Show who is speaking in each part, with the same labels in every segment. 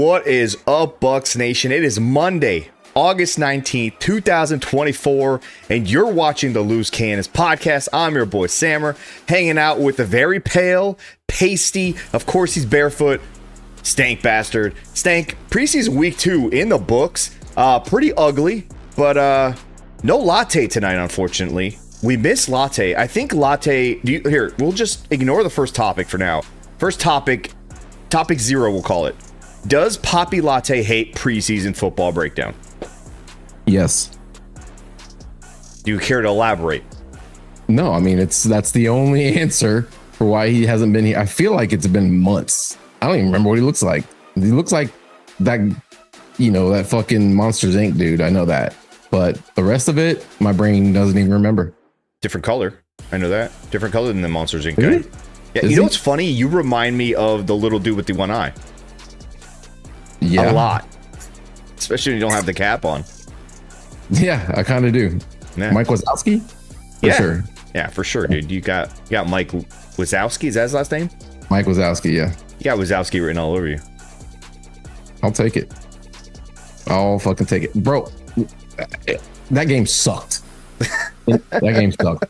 Speaker 1: What is up, Bucs Nation? It is Monday, August 19th, 2024, and you're watching the Loose Cannons podcast. I'm your boy, Sammer, hanging out with the very pale, pasty, of course he's barefoot, Stank bastard. Stank, preseason week 2 in the books. Pretty ugly, but no Latte tonight, unfortunately. We missed Latte. I think Latte... Here, we'll just ignore the first topic for now. First topic 0, we'll call it. Does Poppy Latte hate preseason football breakdown?
Speaker 2: Yes.
Speaker 1: Do you care to elaborate?
Speaker 2: No, I mean, that's the only answer for why he hasn't been here. I feel like it's been months. I don't even remember what he looks like. He looks like that, that fucking Monsters Inc. dude. I know that. But the rest of it, my brain doesn't even remember.
Speaker 1: Different color. I know that. Different color than the Monsters Inc. guy. Yeah,
Speaker 2: you
Speaker 1: know what's funny? You remind me of the little dude with the one eye.
Speaker 2: Yeah.
Speaker 1: A lot. Especially when you don't have the cap on.
Speaker 2: Yeah, I kind of do.
Speaker 1: Yeah.
Speaker 2: Mike Wazowski? For sure.
Speaker 1: Yeah, for sure, dude. You got Mike Wazowski. Is that his last name?
Speaker 2: Mike Wazowski, yeah.
Speaker 1: You got Wazowski written all over you.
Speaker 2: I'll take it. I'll fucking take it. Bro, that game sucked. That game sucked.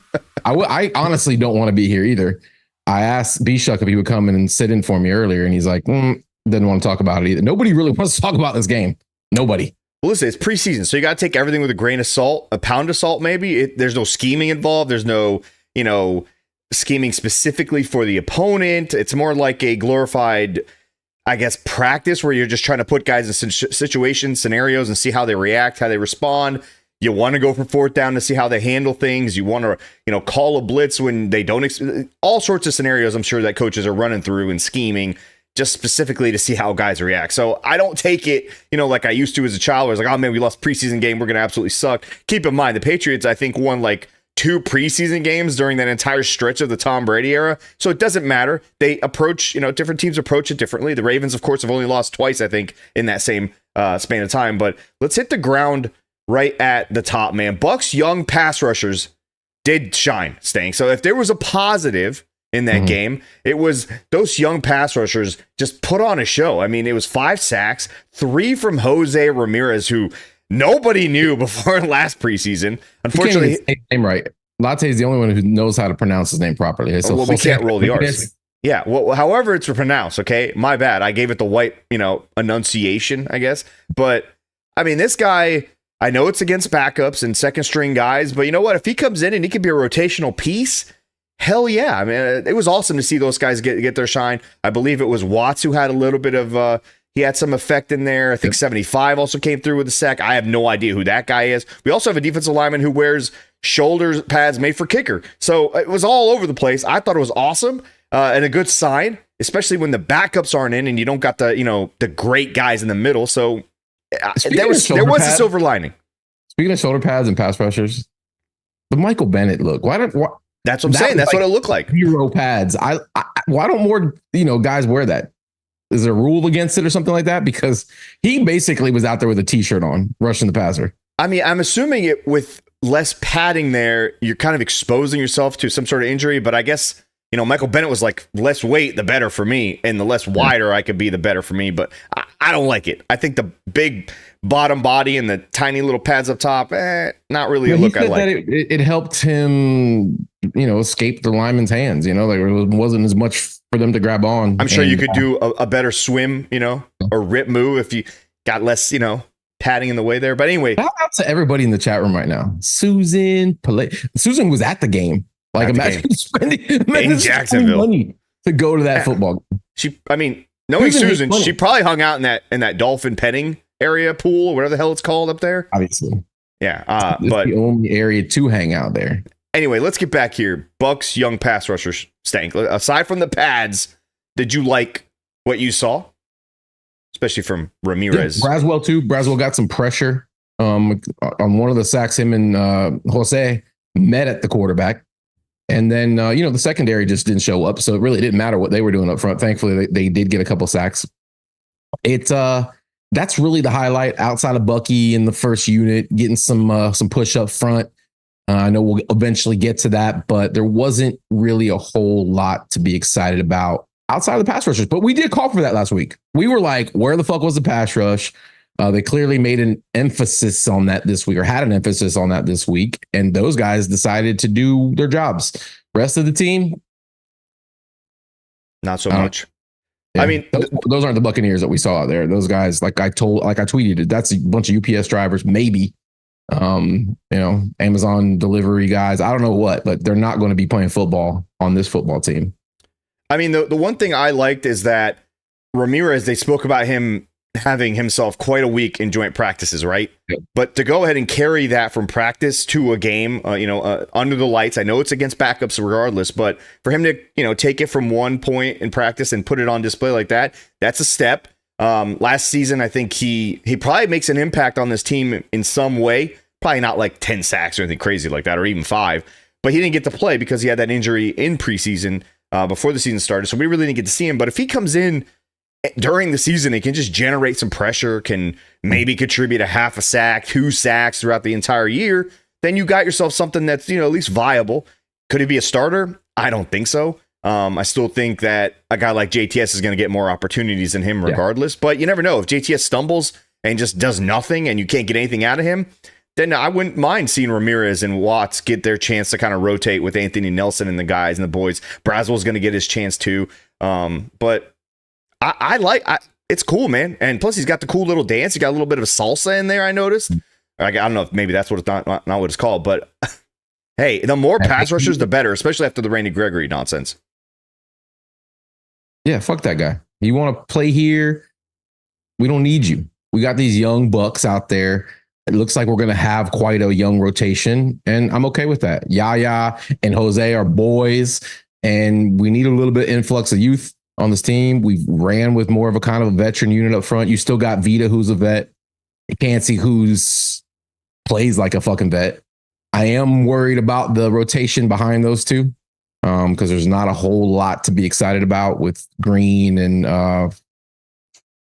Speaker 2: I honestly don't want to be here either. I asked B-Shuck if he would come in and sit in for me earlier, and he's like, didn't want to talk about it either. Nobody really wants to talk about this game. Nobody.
Speaker 1: Well, listen, it's preseason, so you got to take everything with a grain of salt, a pound of salt maybe. There's no scheming involved. There's no, scheming specifically for the opponent. It's more like a glorified, I guess, practice where you're just trying to put guys in situations, scenarios, and see how they react, how they respond. You want to go for fourth down to see how they handle things. You want to, call a blitz when they don't. All sorts of scenarios I'm sure that coaches are running through and scheming just specifically to see how guys react. So I don't take it, like I used to as a child where it's like, oh man, we lost preseason game. We're going to absolutely suck. Keep in mind, the Patriots, I think, won like 2 preseason games during that entire stretch of the Tom Brady era. So it doesn't matter. They approach, different teams approach it differently. The Ravens, of course, have only lost twice, I think, in that same span of time. But let's hit the ground right at the top, man. Bucs young pass rushers did shine, Stank. So if there was a positive in that game, it was those young pass rushers just put on a show. I mean, it was 5 sacks, 3 from Jose Ramirez, who nobody knew before last preseason. Unfortunately,
Speaker 2: his name right. Latte is the only one who knows how to pronounce his name properly. So
Speaker 1: we can't roll the R's. Yeah, well, however it's pronounced, okay? My bad. I gave it the white, enunciation, I guess. But, I mean, this guy, I know it's against backups and second string guys, but you know what? If he comes in and he could be a rotational piece, hell yeah. I mean, it was awesome to see those guys get their shine. I believe it was Watts who had a little bit of, he had some effect in there. I think 75 also came through with a sack. I have no idea who that guy is. We also have a defensive lineman who wears shoulder pads made for kicker. So it was all over the place. I thought it was awesome and a good sign, especially when the backups aren't in and you don't got the, the great guys in the middle. So there was a silver lining.
Speaker 2: Speaking of shoulder pads and pass rushers, the Michael Bennett look.
Speaker 1: That's what I'm saying. That's what it looked like.
Speaker 2: 0 pads. Why don't more guys wear that? Is there a rule against it or something like that? Because he basically was out there with a t-shirt on, rushing the passer.
Speaker 1: I mean, I'm assuming it with less padding there, you're kind of exposing yourself to some sort of injury. But I guess Michael Bennett was like, less weight, the better for me. And the less wider I could be, the better for me. But I don't like it. I think the big bottom body and the tiny little pads up top, not really a look I like.
Speaker 2: It helped him, escape the lineman's hands. Like it wasn't as much for them to grab on.
Speaker 1: I'm sure you could do a better swim, or rip move if you got less, padding in the way there. But anyway. Shout
Speaker 2: out to everybody in the chat room right now. Susan was at the game. Like imagine spending
Speaker 1: in Jacksonville
Speaker 2: money to go to that football game.
Speaker 1: Knowing Susan, she probably hung out in that dolphin petting area pool or whatever the hell it's called up there.
Speaker 2: Obviously.
Speaker 1: Yeah.
Speaker 2: It's
Speaker 1: but
Speaker 2: the only area to hang out there.
Speaker 1: Anyway, let's get back here. Bucs young pass rushers, Stank. Aside from the pads, did you like what you saw? Especially from Ramirez.
Speaker 2: Yeah, Braswell too. Braswell got some pressure on one of the sacks. Him and Jose met at the quarterback. And then, the secondary just didn't show up. So it really didn't matter what they were doing up front. Thankfully, they did get a couple sacks. That's really the highlight outside of Bucky in the first unit, getting some push up front. I know we'll eventually get to that, but there wasn't really a whole lot to be excited about outside of the pass rushers. But we did call for that last week. We were like, where the fuck was the pass rush? They clearly made an emphasis on that this week, or had an emphasis on that this week. And those guys decided to do their jobs. Rest of the team,
Speaker 1: not so much.
Speaker 2: Yeah,
Speaker 1: I mean,
Speaker 2: those aren't the Buccaneers that we saw out there. Those guys, like I tweeted it, that's a bunch of UPS drivers, maybe, Amazon delivery guys. I don't know what, but they're not going to be playing football on this football team.
Speaker 1: I mean, the one thing I liked is that Ramirez, they spoke about him having himself quite a week in joint practices, right? Yeah. But to go ahead and carry that from practice to a game, under the lights, I know it's against backups regardless, but for him to, take it from one point in practice and put it on display like that, that's a step. Last season, I think he probably makes an impact on this team in some way, probably not like 10 sacks or anything crazy like that, or even 5, but he didn't get to play because he had that injury in preseason before the season started. So we really didn't get to see him, but if he comes in during the season, he can just generate some pressure, can maybe contribute a half a sack, 2 sacks throughout the entire year, then you got yourself something that's, at least viable. Could he be a starter? I don't think so. I still think that a guy like JTS is going to get more opportunities than him regardless, but you never know. If JTS stumbles and just does nothing and you can't get anything out of him, then I wouldn't mind seeing Ramirez and Watts get their chance to kind of rotate with Anthony Nelson and the guys and the boys. Braswell's going to get his chance too. But it's cool, man. And plus he's got the cool little dance. He got a little bit of a salsa in there, I noticed. I don't know if maybe that's what it's not what it's called, but hey, the more pass rushers, the better, especially after the Randy Gregory nonsense.
Speaker 2: Yeah, fuck that guy. You want to play here? We don't need you. We got these young bucks out there. It looks like we're going to have quite a young rotation, and I'm okay with that. Yaya and Jose are boys, and we need a little bit of influx of youth on this team. We ran with more of a kind of a veteran unit up front. You still got Vita, who's a vet. Cansey, who's plays like a fucking vet. I am worried about the rotation behind those two because there's not a whole lot to be excited about with Green and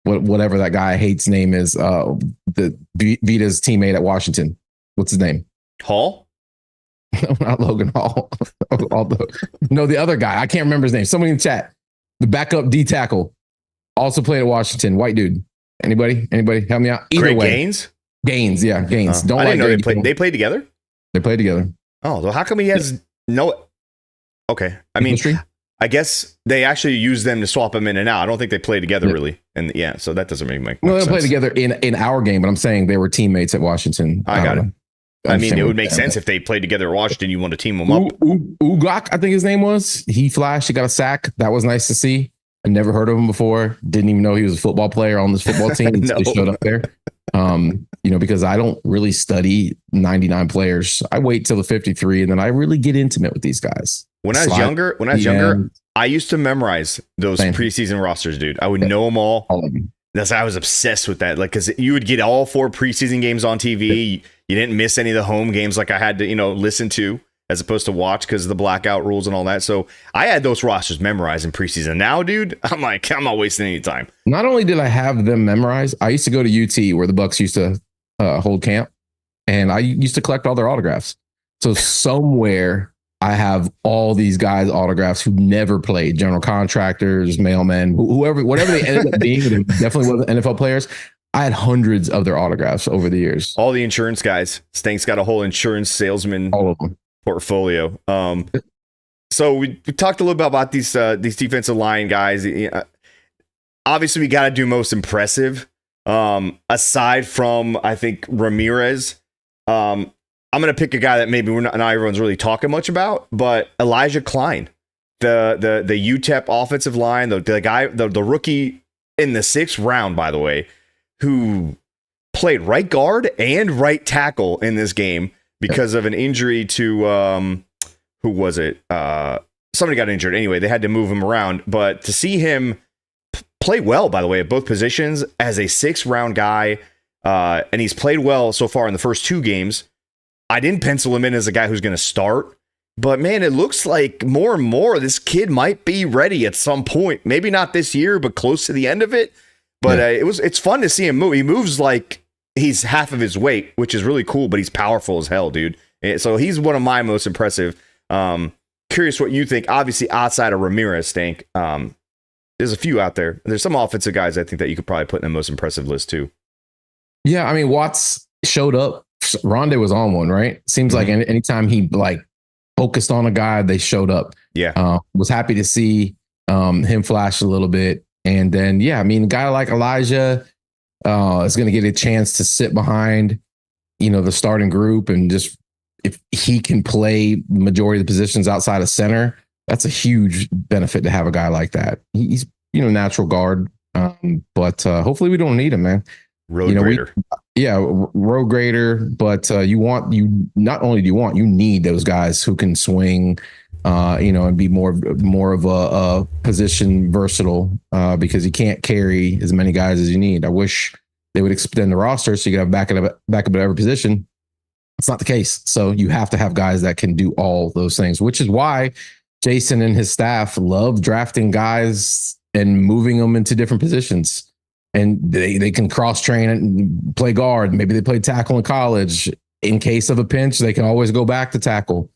Speaker 2: whatever that guy Hate's name is. The Vita's teammate at Washington. What's his name?
Speaker 1: Hall?
Speaker 2: No, not Logan Hall. No, the other guy. I can't remember his name. Somebody in the chat. The backup D tackle also played at Washington. White dude. Anybody? Help me out. Either
Speaker 1: Greg
Speaker 2: way.
Speaker 1: Gaines?
Speaker 2: Yeah, Gaines.
Speaker 1: I didn't know they played together?
Speaker 2: They played together.
Speaker 1: Oh, well, how come he has no... Okay. I mean,
Speaker 2: history?
Speaker 1: I guess they actually use them to swap them in and out. I don't think they play together really. And so that doesn't make much sense.
Speaker 2: Well, they play together in our game, but I'm saying they were teammates at Washington.
Speaker 1: I got it. I mean, it would make sense if they played together at Washington. You want to team them up.
Speaker 2: Ugok, I think his name was. He flashed. He got a sack. That was nice to see. I never heard of him before. Didn't even know he was a football player on this football team. No. He showed up there. Because I don't really study 99 players. I wait till the 53 and then I really get intimate with these guys.
Speaker 1: When I was younger, I used to memorize those preseason rosters, dude. I would know them all.
Speaker 2: All of them.
Speaker 1: I was obsessed with that. Like, because you would get all 4 preseason games on TV. You didn't miss any of the home games like I had to, listen to as opposed to watch because of the blackout rules and all that. So I had those rosters memorized in preseason. Now, dude, I'm like, I'm not wasting any time.
Speaker 2: Not only did I have them memorized, I used to go to UT where the Bucs used to hold camp, and I used to collect all their autographs. So somewhere I have all these guys' autographs who never played, general contractors, mailmen, whatever they ended up being. They definitely wasn't NFL players. I had hundreds of their autographs over the years.
Speaker 1: All the insurance guys. Stank's got a whole insurance salesman
Speaker 2: all of them
Speaker 1: portfolio. So we talked a little bit about these defensive line guys. Obviously, we got to do most impressive. Aside from, I think, Ramirez, I'm going to pick a guy that maybe not everyone's really talking much about, but Elijah Klein, the UTEP offensive line, the guy, the rookie in the 6th round, by the way, who played right guard and right tackle in this game because of an injury to, who was it? Somebody got injured. Anyway, they had to move him around, but to see him play well, by the way, at both positions as a 6th round guy, and he's played well so far in the first 2 games. I didn't pencil him in as a guy who's going to start, but man, it looks like more and more this kid might be ready at some point. Maybe not this year, but close to the end of it. But it's fun to see him move. He moves like he's half of his weight, which is really cool, but he's powerful as hell, dude. So he's one of my most impressive. Curious what you think. Obviously, outside of Ramirez, Stank, there's a few out there. There's some offensive guys I think that you could probably put in the most impressive list too.
Speaker 2: Yeah, I mean, Watts showed up. Rondé was on one, right? Seems like anytime he like focused on a guy, they showed up.
Speaker 1: Yeah.
Speaker 2: Was happy to see him flash a little bit. And then, yeah, I mean, a guy like Elijah is going to get a chance to sit behind, the starting group. And just if he can play the majority of the positions outside of center, that's a huge benefit to have a guy like that. He's, natural guard. But hopefully we don't need him, man.
Speaker 1: Road grader.
Speaker 2: Road grader. But you need those guys who can swing, and be more of a position versatile, because you can't carry as many guys as you need. I wish they would extend the roster so you could have backup at every position. It's not the case. So you have to have guys that can do all those things, which is why Jason and his staff love drafting guys and moving them into different positions. And they can cross train and play guard. Maybe they played tackle in college. In case of a pinch, they can always go back to tackle.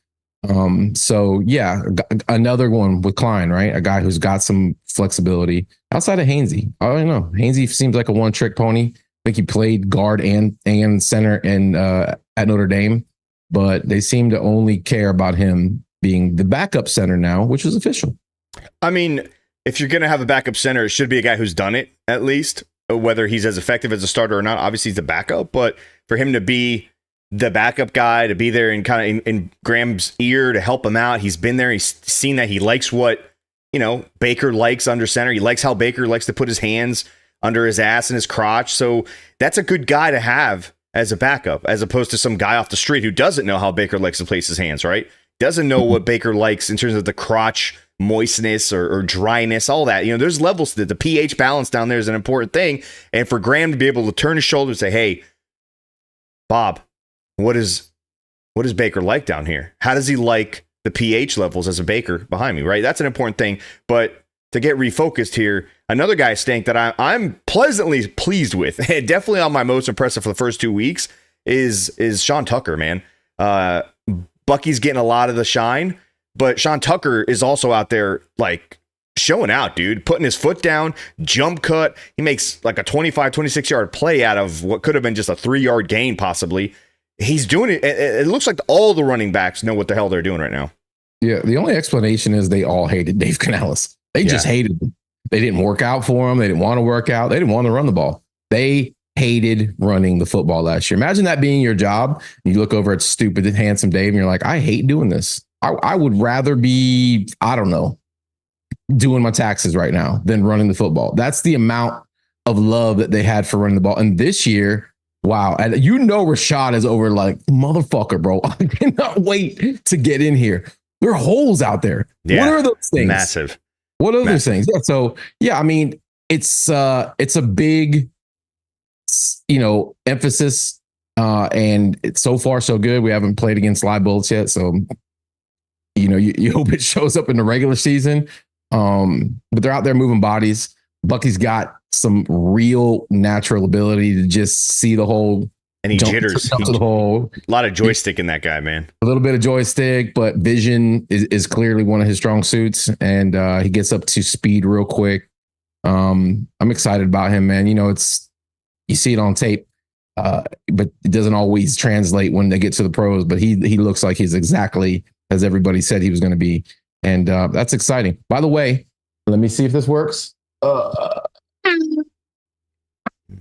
Speaker 2: So yeah, another one with Klein, right? A guy who's got some flexibility outside of Hainsey. I don't know. Hainsey seems like a one-trick pony. I think he played guard and center at Notre Dame, but they seem to only care about him being the backup center now, which is official.
Speaker 1: I mean, if you're going to have a backup center, it should be a guy who's done it at least, whether he's as effective as a starter or not. Obviously, he's the backup, but for him to be the backup guy, to be there and kind of in Graham's ear to help him out, he's been there. He's seen that he likes what, Baker likes under center. He likes how Baker likes to put his hands under his ass and his crotch. So that's a good guy to have as a backup, as opposed to some guy off the street who doesn't know how Baker likes to place his hands, right? Doesn't know what Baker likes in terms of the crotch moistness or dryness, all that. There's levels to it. The pH balance down there is an important thing. And for Graham to be able to turn his shoulder and say, hey, Bob, what is Baker like down here? How does he like the pH levels as a Baker behind me, right? That's an important thing. But to get refocused here, another guy, Stank, that I'm pleasantly pleased with, and definitely on my most impressive for the first 2 weeks, is Sean Tucker, man. Bucky's getting a lot of the shine, but Sean Tucker is also out there like showing out, dude, putting his foot down, jump cut. He makes like a 25, 26 yard play out of what could have been just a 3-yard gain, possibly. He's doing it. It looks like all the running backs know what the hell they're doing right now. Yeah.
Speaker 2: The only explanation is they all hated Dave Canales. They just hated him. They didn't work out for him. They didn't want to work out. They didn't want to run the ball. They hated running the football last year. Imagine that being your job. You look over at stupid, handsome Dave and you're like, I hate doing this. I would rather be, I don't know, doing my taxes right now than running the football. That's the amount of love that they had for running the ball. And this year, wow. And Rashad is over like, motherfucker, bro. I cannot wait to get in here. There are holes out there.
Speaker 1: Yeah,
Speaker 2: what are those things?
Speaker 1: Massive.
Speaker 2: What are those things? Yeah. So, yeah, I mean, it's a big, emphasis. And it's so far so good. We haven't played against live bullets yet. So, you hope it shows up in the regular season. But they're out there moving bodies. Bucky's got some real natural ability to just see the hole.
Speaker 1: And he jitters.
Speaker 2: To the hole.
Speaker 1: A lot of joystick in that guy, man.
Speaker 2: A little bit of joystick, but vision is clearly one of his strong suits. And he gets up to speed real quick. I'm excited about him, man. You see it on tape, but it doesn't always translate when they get to the pros. But he looks like he's exactly as everybody said he was going to be. And that's exciting. By the way, let me see if this works.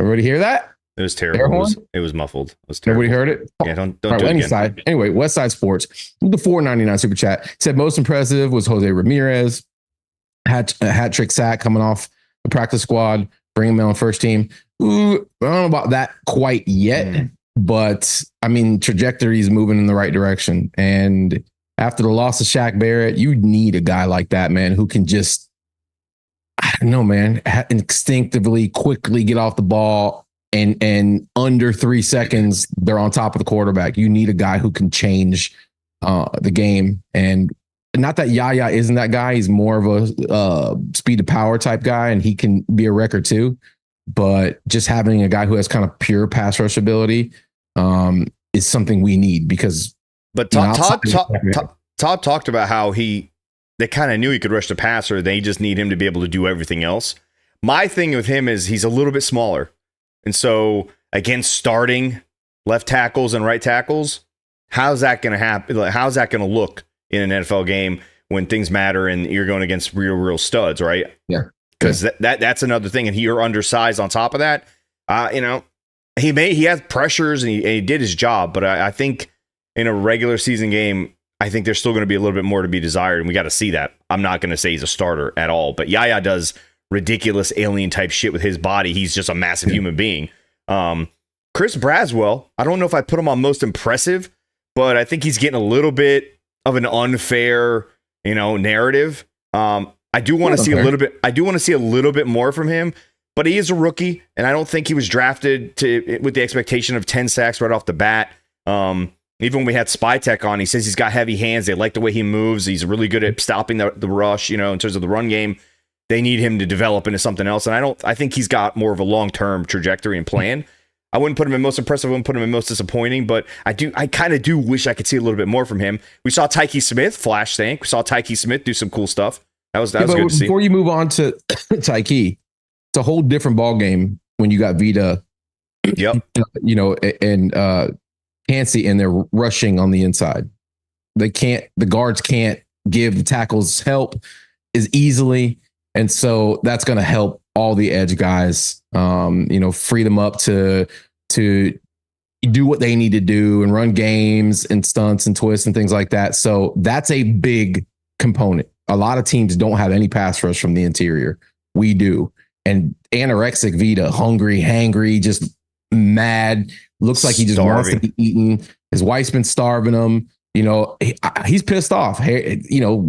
Speaker 2: Everybody hear that?
Speaker 1: It was terrible. It was muffled. It was terrible.
Speaker 2: Everybody heard it?
Speaker 1: Yeah, don't
Speaker 2: right,
Speaker 1: do it again.
Speaker 2: Side. Anyway, West Side Sports, the $4.99 super chat said most impressive was Jose Ramirez. Hat trick sack coming off the practice squad, bringing him on first team. Ooh, I don't know about that quite yet, but I mean, trajectory is moving in the right direction. And after the loss of Shaq Barrett, you need a guy like that, man, who can just, I don't know, man, instinctively quickly get off the ball and under 3 seconds, they're on top of the quarterback. You need a guy who can change the game. And not that Yaya isn't that guy. He's more of a speed to power type guy, and he can be a wrecker too. But just having a guy who has kind of pure pass rush ability is something we need because.
Speaker 1: But Todd talked about how he they kind of knew he could rush the passer. They just need him to be able to do everything else. My thing with him is he's a little bit smaller. And so against starting left tackles and right tackles, how's that going to happen? How's that going to look in an NFL game when things matter and you're going against real studs, right?
Speaker 2: Yeah.
Speaker 1: Because that's another thing. And you're undersized on top of that. He has pressures and he did his job. But I think in a regular season game, I think there's still going to be a little bit more to be desired. And we got to see that. I'm not going to say he's a starter at all. But Yaya does ridiculous alien type shit with his body. He's just a massive human being. Chris Braswell, I don't know if I put him on most impressive, but I think he's getting a little bit of an unfair, narrative. I do want to see a little bit. I do want to see a little bit more from him, but he is a rookie, and I don't think he was drafted with the expectation of 10 sacks right off the bat. Even when we had Spy Tech on, he says he's got heavy hands. They like the way he moves. He's really good at stopping the rush. In terms of the run game, they need him to develop into something else. And I think he's got more of a long-term trajectory and plan. I wouldn't put him in most impressive. I wouldn't put him in most disappointing, but I kind of do wish I could see a little bit more from him. We saw Tyke Smith flash tank. We saw Tyke Smith do some cool stuff. That was good to see.
Speaker 2: Before you move on to Tyke, it's a whole different ball game when you got Vita, and Cansey, and they're rushing on the inside. The guards can't give the tackles help as easily. And so that's going to help all the edge guys, free them up to do what they need to do and run games and stunts and twists and things like that. So that's a big component. A lot of teams don't have any pass rush from the interior. We do. And anorexic Vita, hangry, just mad. Looks like he just wants to be eaten. His wife's been starving him. He's pissed off.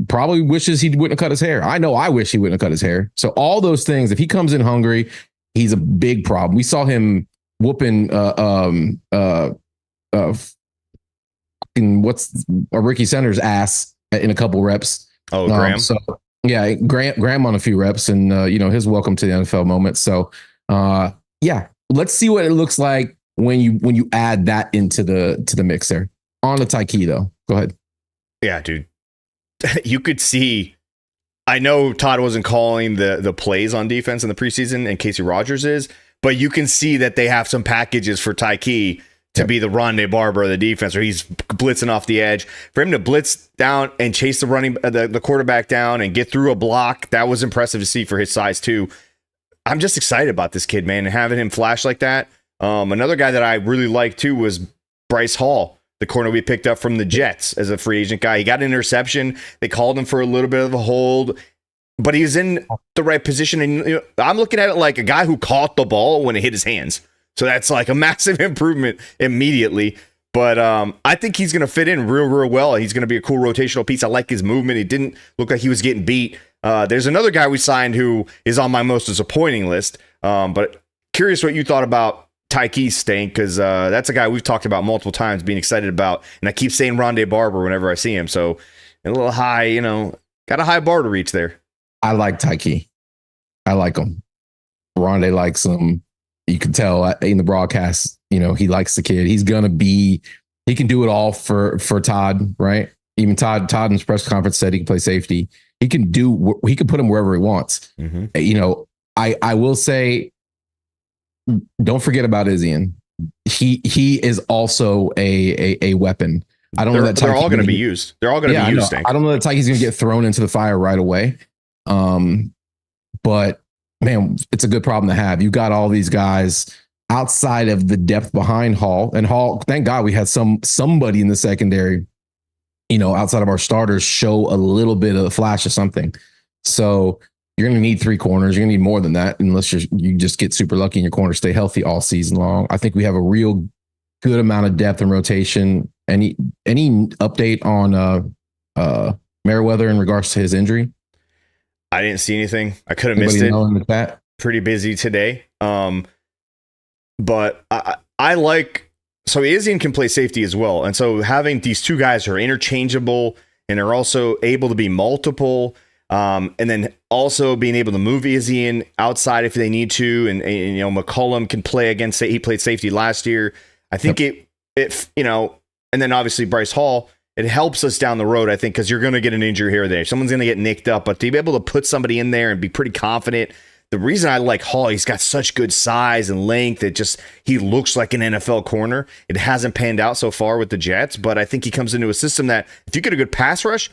Speaker 2: Probably wishes he wouldn't have cut his hair. I know I wish he wouldn't have cut his hair. So all those things, if he comes in hungry, he's a big problem. We saw him whooping Ricky Center's ass in a couple reps.
Speaker 1: Oh, Graham.
Speaker 2: Graham on a few reps, and his welcome to the NFL moment. So let's see what it looks like when you add that into the mix there. On the Tyke though. Go ahead.
Speaker 1: Yeah, dude. You could see, I know Todd wasn't calling the plays on defense in the preseason, and Casey Rogers is, but you can see that they have some packages for Tyke to be the Rondé Barber of the defense, or he's blitzing off the edge. For him to blitz down and chase the quarterback down and get through a block, that was impressive to see for his size too. I'm just excited about this kid, man, and having him flash like that. Another guy that I really liked too was Bryce Hall, the corner we picked up from the Jets as a free agent guy. He got an interception. They called him for a little bit of a hold, but he was in the right position. And I'm looking at it like a guy who caught the ball when it hit his hands. So that's like a massive improvement immediately. But I think he's going to fit in real well. He's going to be a cool rotational piece. I like his movement. He didn't look like he was getting beat. There's another guy we signed who is on my most disappointing list. But curious what you thought about Tyke Stank, because that's a guy we've talked about multiple times, being excited about, and I keep saying Rondé Barber whenever I see him. So a little high, got a high bar to reach there.
Speaker 2: I like Tyke. I like him. Rondé likes him. You can tell in the broadcast, he likes the kid. He can do it all for Todd, right? Even Todd in his press conference said he can play safety. He can put him wherever he wants. Mm-hmm. I will say, don't forget about Izzian. He is also a weapon. I don't know that
Speaker 1: they're all going to be used. They're all going to be used.
Speaker 2: I don't know that Tyke's going to get thrown into the fire right away. But man, it's a good problem to have. You got all these guys outside of the depth behind Hall, and Hall. Thank God we had somebody in the secondary, outside of our starters, show a little bit of a flash of something. So you're going to need 3 corners. You're going to need more than that, unless you just get super lucky and your corners stay healthy all season long. I think we have a real good amount of depth and rotation. Any update on Merriweather in regards to his injury?
Speaker 1: I didn't see anything. I could have missed it. Pretty busy today. But I like, so Izzian can play safety as well. And so having these two guys who are interchangeable and are also able to be multiple, and then also being able to move Izzian outside if they need to. And McCollum can play against, he played safety last year. I think and then obviously Bryce Hall, it helps us down the road, I think, because you're going to get an injury here or there. Someone's going to get nicked up, but to be able to put somebody in there and be pretty confident. The reason I like Hall, he's got such good size and length. He looks like an NFL corner. It hasn't panned out so far with the Jets, but I think he comes into a system that if you get a good pass rush,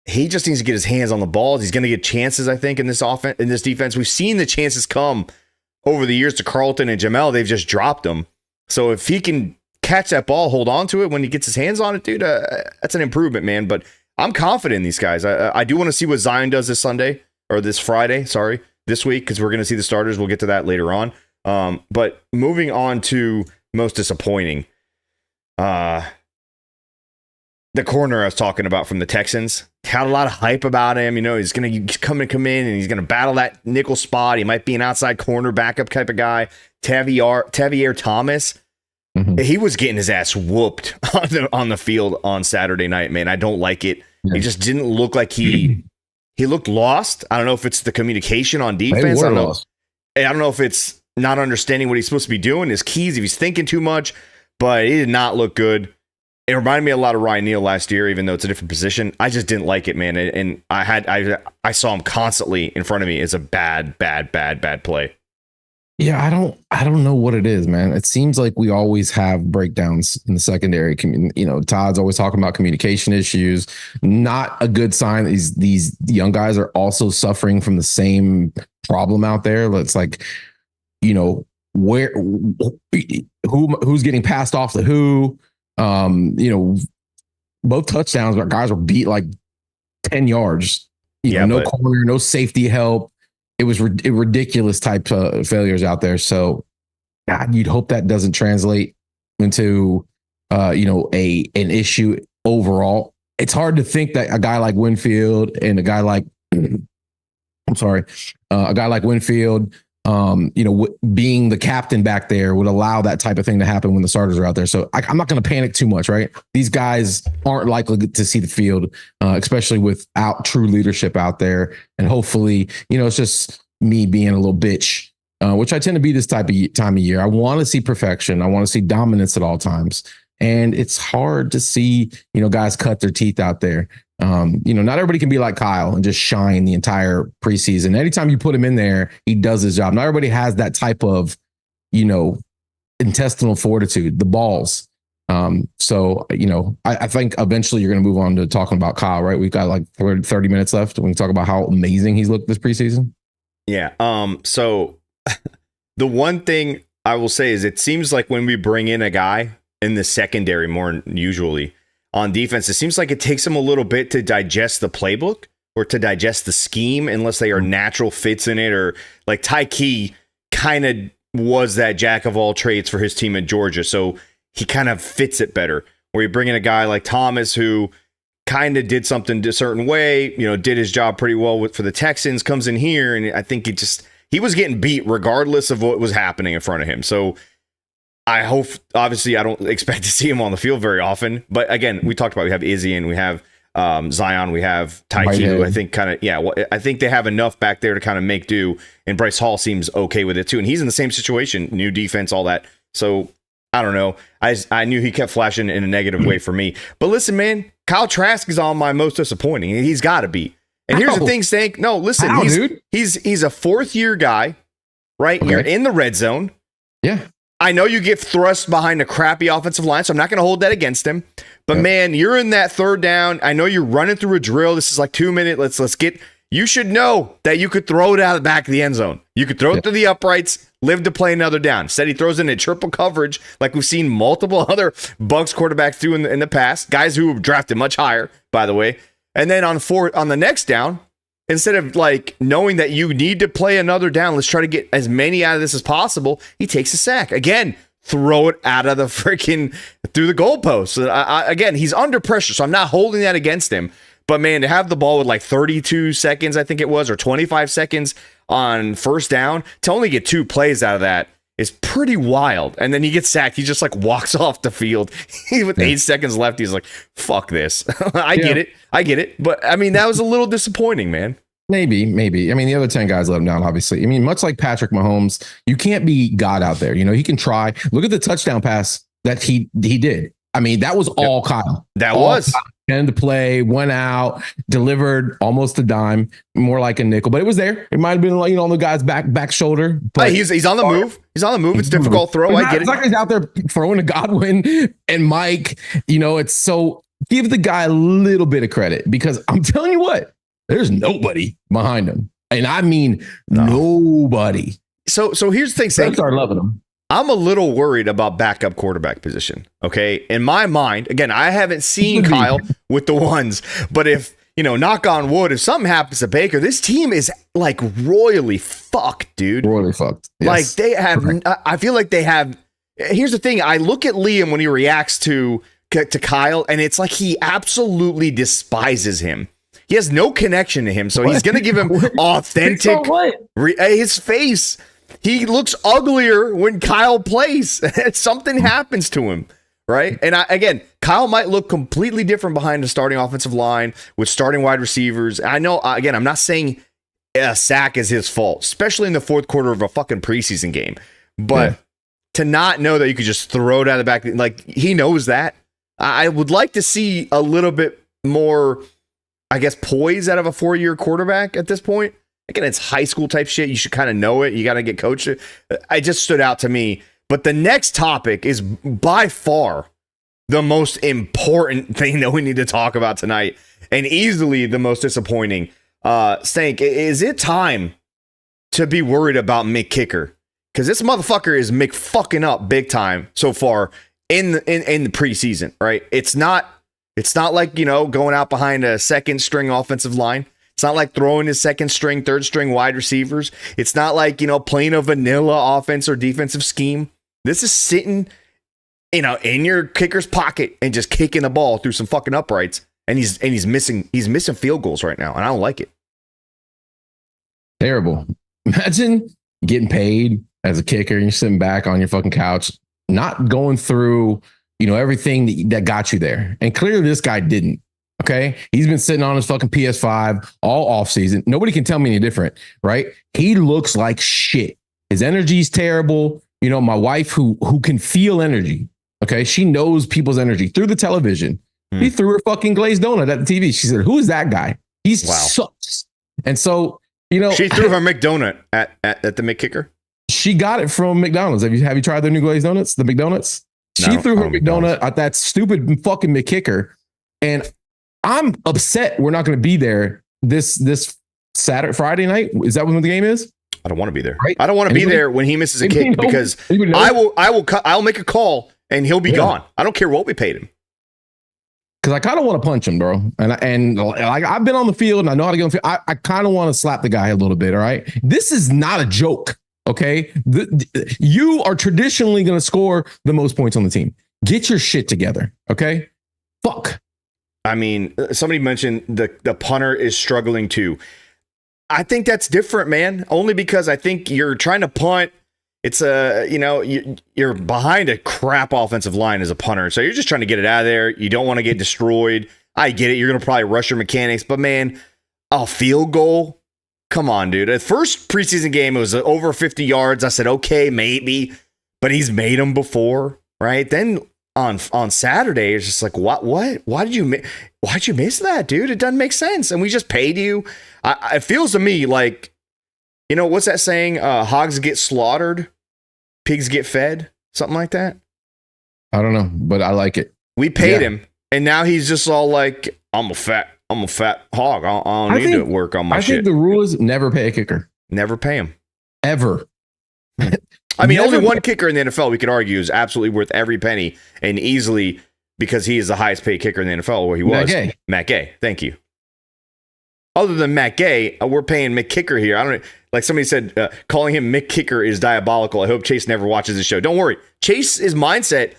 Speaker 1: he just needs to get his hands on the balls. He's going to get chances, I think, in this offense, in this defense. We've seen the chances come over the years to Carlton and Jamel. They've just dropped them. So if he can catch that ball, hold on to it when he gets his hands on it, dude, that's an improvement, man. But I'm confident in these guys. I do want to see what Zion does this week, because we're going to see the starters. We'll get to that later on. But moving on to most disappointing, the corner I was talking about from the Texans had a lot of hype about him. He's going to come in and he's going to battle that nickel spot. He might be an outside corner backup type of guy. Tavier Thomas. Mm-hmm. He was getting his ass whooped on the field on Saturday night, man. I don't like it. Yeah. He just didn't look like he looked lost. I don't know if it's the communication on defense. I don't know if it's not understanding what he's supposed to be doing, his keys, if he's thinking too much, but he did not look good. It reminded me a lot of Ryan Neal last year, even though it's a different position. I just didn't like it, man. And I saw him constantly in front of me as a bad play.
Speaker 2: Yeah, I don't know what it is, man. It seems like we always have breakdowns in the secondary. Todd's always talking about communication issues. Not a good sign. These young guys are also suffering from the same problem out there. It's like, who's getting passed off to who? Both touchdowns, but guys were beat like 10 yards. No corner, no safety help. It was ridiculous type of failures out there. So, God, you'd hope that doesn't translate into, an issue overall. It's hard to think that a guy like Winfield and a guy like, Winfield, being the captain back there would allow that type of thing to happen when the starters are out there. So I'm not going to panic too much, right? These guys aren't likely to see the field, especially without true leadership out there. And hopefully, it's just me being a little bitch, which I tend to be this time of year. I want to see perfection. I want to see dominance at all times. And it's hard to see, guys cut their teeth out there. Not everybody can be like Kyle and just shine the entire preseason. Anytime you put him in there, he does his job. Not everybody has that type of, intestinal fortitude, the balls. So I think eventually you're going to move on to talking about Kyle, right? We've got like 30 minutes left when we talk about how amazing he's looked this preseason.
Speaker 1: Yeah. So the one thing I will say is it seems like when we bring in a guy in the secondary more usually on defense, it seems like it takes them a little bit to digest the playbook or to digest the scheme unless they are natural fits in it, or like Tyke kind of was that jack of all trades for his team in Georgia. So he kind of fits it better, where you bring in a guy like Thomas who kind of did something a certain way, did his job pretty well for the Texans, comes in here. And I think he was getting beat regardless of what was happening in front of him. So I hope, obviously, I don't expect to see him on the field very often. But again, we talked about, we have Izzy and we have Zion, we have Tyke, who I think I think they have enough back there to kind of make do. And Bryce Hall seems okay with it too. And he's in the same situation, new defense, all that. So I don't know. I knew he kept flashing in a negative way for me. But listen, man, Kyle Trask is on my most disappointing. He's got to be. And here's the thing, Stank. No, listen, he's a fourth-year guy, right? Okay. You're in the red zone.
Speaker 2: Yeah.
Speaker 1: I know you get thrust behind a crappy offensive line, so I'm not going to hold that against him. But man, you're in that third down. I know you're running through a drill. This is like 2 minutes. Let's get. You should know that you could throw it out of the back of the end zone. You could throw it to the uprights, live to play another down. Instead, he throws in a triple coverage, like we've seen multiple other Bucs quarterbacks do in the past. Guys who have drafted much higher, by the way. And then on the next down, instead of like knowing that you need to play another down, let's try to get as many out of this as possible. He takes a sack. Again, throw it out of the freaking through the goalpost. Again, he's under pressure, so I'm not holding that against him. But man, to have the ball with like 32 seconds, I think it was, or 25 seconds on first down, to only get 2 plays out of that is pretty wild. And then he gets sacked. He just like walks off the field with 8 seconds left. He's like, fuck this. I get it. But I mean, that was a little disappointing, man.
Speaker 2: Maybe. I mean, the other 10 guys let him down, obviously. I mean, much like Patrick Mahomes, you can't be God out there. He can try. Look at the touchdown pass that he did. I mean, that was all Kyle.
Speaker 1: That was.
Speaker 2: Came to play, went out, delivered almost a dime, more like a nickel, but it was there. It might have been like, on the guy's back shoulder. But
Speaker 1: hey, he's on the move. He's on the move. It's a difficult throw. I get it.
Speaker 2: It's like he's out there throwing to Godwin and Mike. It's so give the guy a little bit of credit, because I'm telling you what, there's nobody behind him. And I mean, nobody.
Speaker 1: So here's the thing.
Speaker 2: I started loving him.
Speaker 1: I'm a little worried about backup quarterback position. Okay. In my mind, again, I haven't seen Kyle with the ones, but if, knock on wood, if something happens to Baker, this team is like royally fucked, dude.
Speaker 2: Royally fucked. Yes.
Speaker 1: Like they have, I feel like they have. Here's the thing. I look at Liam when he reacts to Kyle, and it's like he absolutely despises him. He has no connection to him. So he's going to give him authentic, his face. He looks uglier when Kyle plays. Something happens to him, right? And Kyle might look completely different behind the starting offensive line with starting wide receivers. I know, again, I'm not saying a sack is his fault, especially in the fourth quarter of a fucking preseason game. But to not know that you could just throw it out of the back, like he knows that. I would like to see a little bit more, I guess, poise out of a 4-year quarterback at this point. Again, it's high school type shit. You should kind of know it. You got to get coached. It just stood out to me. But the next topic is by far the most important thing that we need to talk about tonight, and easily the most disappointing. Stank, is it time to be worried about Mick Kicker? Because this motherfucker is Mick fucking up big time so far in the preseason, right? It's not like, going out behind a second string offensive line. It's not like throwing his second string, third string wide receivers. It's not like, playing a vanilla offense or defensive scheme. This is sitting, in your kicker's pocket and just kicking the ball through some fucking uprights. And he's missing field goals right now. And I don't like it.
Speaker 2: Terrible. Imagine getting paid as a kicker and you're sitting back on your fucking couch, not going through, everything that got you there. And clearly this guy didn't. Okay. He's been sitting on his fucking PS5 all off season. Nobody can tell me any different, right? He looks like shit. His energy's terrible. My wife who can feel energy. Okay. She knows people's energy through the television. He threw her fucking glazed donut at the TV. She said, "Who is that guy? He sucks." And so,
Speaker 1: she threw her McDonut at the McKicker.
Speaker 2: She got it from McDonald's. Have you tried their new glazed donuts? The McDonuts? She threw her McDonut at that stupid fucking McKicker. And I'm upset we're not going to be there this Friday night. Is that when the game is?
Speaker 1: I don't want to be there. Right? I don't want to be there when he misses a kick, because I'll make a call and he'll be gone. I don't care what we paid him.
Speaker 2: Because I kind of want to punch him, bro. And like I've been on the field and I know how to get on the field. I kind of want to slap the guy a little bit. All right. This is not a joke. Okay. You are traditionally going to score the most points on the team. Get your shit together. Okay. Fuck.
Speaker 1: I mean, somebody mentioned the punter is struggling too. I think that's different, man. Only because I think you're trying to punt. It's you're behind a crap offensive line as a punter. So you're just trying to get it out of there. You don't want to get destroyed. I get it. You're going to probably rush your mechanics, but man, a field goal. Come on, dude. The first preseason game, it was over 50 yards. I said, okay, maybe, but he's made them before, right? Then on Saturday, it's just like, what? Why'd you miss that, dude? It doesn't make sense. And we just paid you. It feels to me like, what's that saying? Hogs get slaughtered, pigs get fed, something like that.
Speaker 2: I don't know, but I like it.
Speaker 1: We paid him, and now he's just all like, I'm a fat hog. I don't need to work on my shit.
Speaker 2: I think the rule is never pay a kicker.
Speaker 1: Never pay him.
Speaker 2: Ever.
Speaker 1: I mean, only one kicker in the NFL we could argue is absolutely worth every penny, and easily because he is the highest paid kicker in the NFL, where he was. Matt Gay. Thank you. Other than Matt Gay, we're paying Mick Kicker here. I don't like somebody said, calling him Mick Kicker is diabolical. I hope Chase never watches the show. Don't worry. Chase's mindset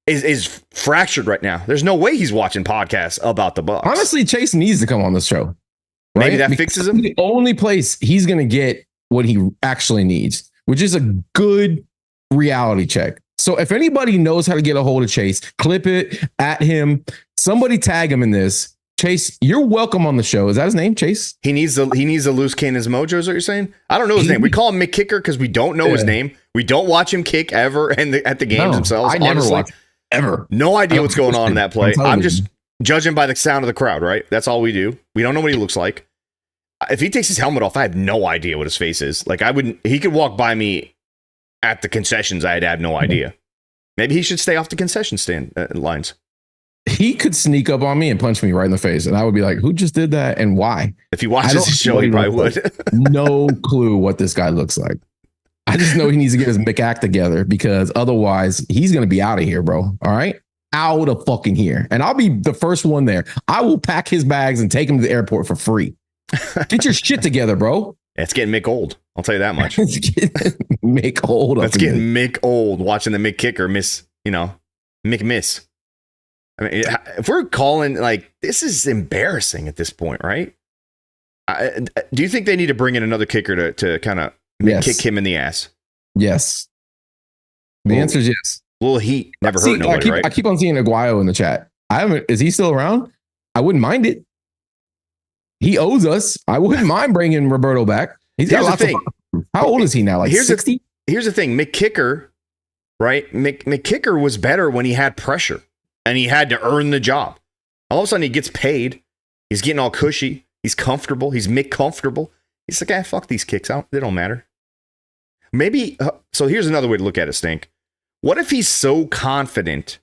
Speaker 1: is fractured right now. There's no way he's watching podcasts about the Bucs.
Speaker 2: Honestly, Chase needs to come on the show. Right?
Speaker 1: Maybe that fixes him.
Speaker 2: The only place he's going to get what he actually needs, which is a good reality check. So if anybody knows how to get a hold of Chase, clip it at him. Somebody tag him in this. Chase, you're welcome on the show. Is that his name, Chase? He needs
Speaker 1: a loose cannon's mojo, is what you're saying? I don't know his name. We call him Mick Kicker because we don't know his name. We don't watch him kick ever at the games themselves.
Speaker 2: I never watch ever.
Speaker 1: No idea what's going on in that play. judging by the sound of the crowd, right? That's all we do. We don't know what he looks like. If he takes his helmet off, I have no idea what his face is. Like, he could walk by me at the concessions. I'd have no idea. Maybe he should stay off the concession stand lines.
Speaker 2: He could sneak up on me and punch me right in the face. And I would be like, who just did that and why?
Speaker 1: If he watches his show, he probably would.
Speaker 2: No clue what this guy looks like. I just know he needs to get his McAct together because otherwise he's going to be out of here, bro. All right. Out of fucking here. And I'll be the first one there. I will pack his bags and take him to the airport for free. Get your shit together, bro.
Speaker 1: It's getting Mick old. I'll tell you that much.
Speaker 2: Mick old.
Speaker 1: That's getting Mick old watching the Mick kicker miss, Mick miss. I mean, if we're calling, like, this is embarrassing at this point, right? Do you think they need to bring in another kicker to kind of kick him in the ass?
Speaker 2: Yes. The answer is yes.
Speaker 1: A little heat never hurt nobody, right?
Speaker 2: I keep on seeing Aguayo in the chat. Is he still around? I wouldn't mind it. He owes us. I wouldn't mind bringing Roberto back. He's got lots of. How old is he now? Like 60?
Speaker 1: Here's the thing. Mick Kicker, right? Mick Kicker was better when he had pressure and he had to earn the job. All of a sudden he gets paid. He's getting all cushy. He's comfortable. He's Mick comfortable. He's like, fuck these kicks out. They don't matter. Maybe. So here's another way to look at it, Stink. What if he's so confident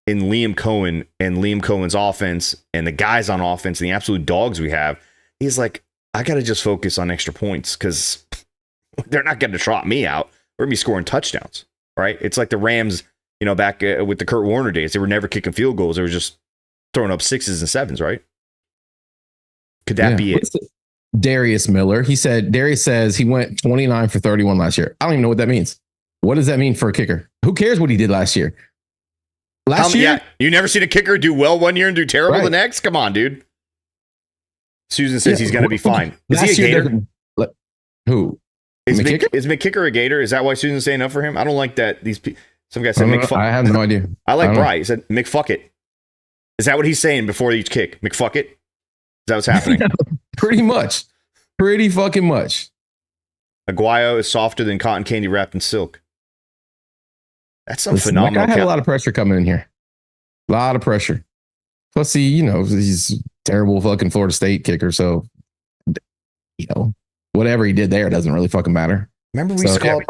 Speaker 1: in Liam Cohen and Liam Cohen's offense and the guys on offense and the absolute dogs we have? He's like, I got to just focus on extra points because they're not going to trot me out. We're going to be scoring touchdowns, right? It's like the Rams, back with the Kurt Warner days. They were never kicking field goals. They were just throwing up 6s and 7s, right? Could that be it?
Speaker 2: Darius Miller. Darius says he went 29 for 31 last year. I don't even know what that means. What does that mean for a kicker? Who cares what he did last year? Last year?
Speaker 1: Yeah, you never seen a kicker do well one year and do terrible the next? Come on, dude. Susan says he's going to be fine. Is he a Gator?
Speaker 2: Who?
Speaker 1: Is Mick Kicker a Gator? Is that why Susan's saying up for him? I don't like that. Some guy said Mick Fuck.
Speaker 2: I have no idea.
Speaker 1: I like Bry. He said Mick Fuck it. Is that what he's saying before each kick? Mick Fuck it? Is that what's happening?
Speaker 2: Pretty much. Pretty fucking much.
Speaker 1: Aguayo is softer than cotton candy wrapped in silk. That's some phenomenal.
Speaker 2: I had a lot of pressure coming in here. A lot of pressure. Plus, he's a terrible fucking Florida State kicker. So, whatever he did there doesn't really fucking matter.
Speaker 1: Remember we used to call it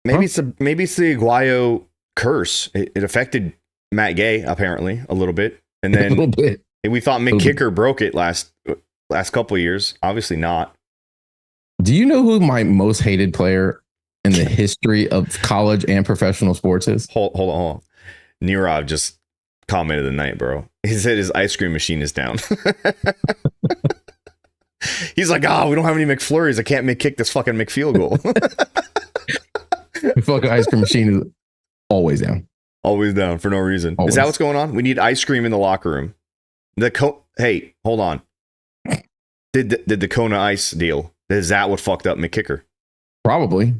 Speaker 1: maybe it's the Aguayo curse. It affected Matt Gay apparently a little bit, and then
Speaker 2: a little bit.
Speaker 1: We thought Mick Kicker broke it last couple of years. Obviously not.
Speaker 2: Do you know who my most hated player in the history of college and professional sports is?
Speaker 1: Hold on. Nirav just commented tonight, bro. He said his ice cream machine is down. He's like, we don't have any McFlurries. I can't kick this fucking McField goal.
Speaker 2: The fucking ice cream machine is always down.
Speaker 1: Always down for no reason. Always. Is that what's going on? We need ice cream in the locker room. Hey, hold on. Did the Kona ice deal? Is that what fucked up McKicker?
Speaker 2: Probably.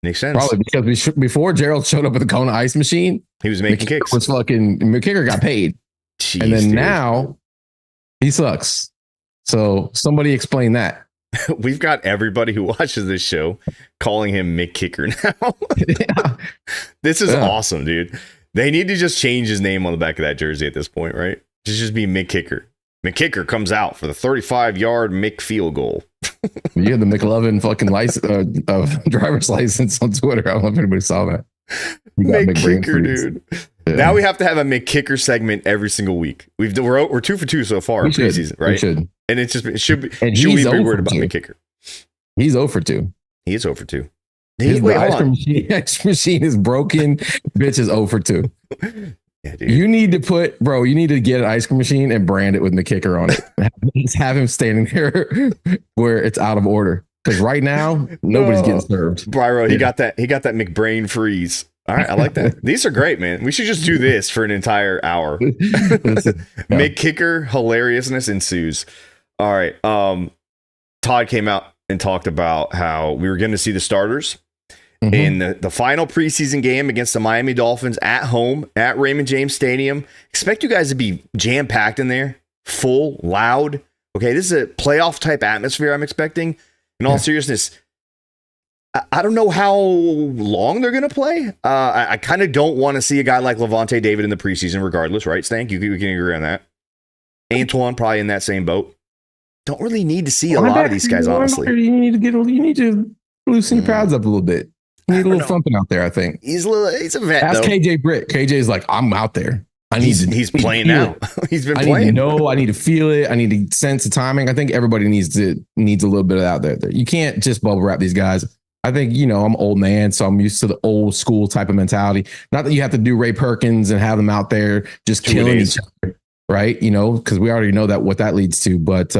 Speaker 1: Makes sense.
Speaker 2: Probably because before Gerald showed up with the Kona ice machine,
Speaker 1: he was making kicks.
Speaker 2: McKicker got paid. Jeez, and then now he sucks. So somebody explain that.
Speaker 1: We've got everybody who watches this show calling him Mick Kicker now. Yeah. This is awesome, dude. They need to just change his name on the back of that jersey at this point, right? Just be Mick Kicker. Mick Kicker comes out for the 35-yard Mick field goal.
Speaker 2: You had the McLovin fucking license, driver's license on Twitter. I don't know if anybody saw that.
Speaker 1: Mick Kicker, dude. Yeah. Now we have to have a Mick Kicker segment every single week. We're 2 for 2 so far in preseason, right? We should. And it should we be worried about Mick Kicker?
Speaker 2: He's 0 for 2.
Speaker 1: He is 0 for 2.
Speaker 2: The ice machine is broken. Bitch is 0 for 2. Yeah, dude. You need to get an ice cream machine and brand it with Mick Kicker on it. Just have him standing there where it's out of order. Because right now, nobody's getting served.
Speaker 1: Bryro, he got that McBrain freeze. All right, I like that. These are great, man. We should just do this for an entire hour. Mick Kicker hilariousness ensues. All right. Todd came out and talked about how we were going to see the starters in the final preseason game against the Miami Dolphins at home at Raymond James Stadium. Expect you guys to be jam-packed in there, full, loud. Okay, this is a playoff type atmosphere I'm expecting. In all seriousness, I don't know how long they're going to play. I kind of don't want to see a guy like Levante David in the preseason, regardless, right, Stank? We can agree on that. Antoine probably in that same boat. Don't really need to see a lot of these guys, honestly.
Speaker 2: You need to loosen your pads up a little bit. You need a little thumping out there, I think.
Speaker 1: He's a vet.
Speaker 2: Ask
Speaker 1: though.
Speaker 2: KJ Britt. KJ's like, I'm out there.
Speaker 1: He's playing now. He's been playing.
Speaker 2: I need to know. I need to feel it. I need to sense the timing. I think everybody needs a little bit of that there. You can't just bubble wrap these guys. I think, I'm an old man, so I'm used to the old school type of mentality. Not that you have to do Ray Perkins and have them out there just killing each other, right? Because we already know that what that leads to. But,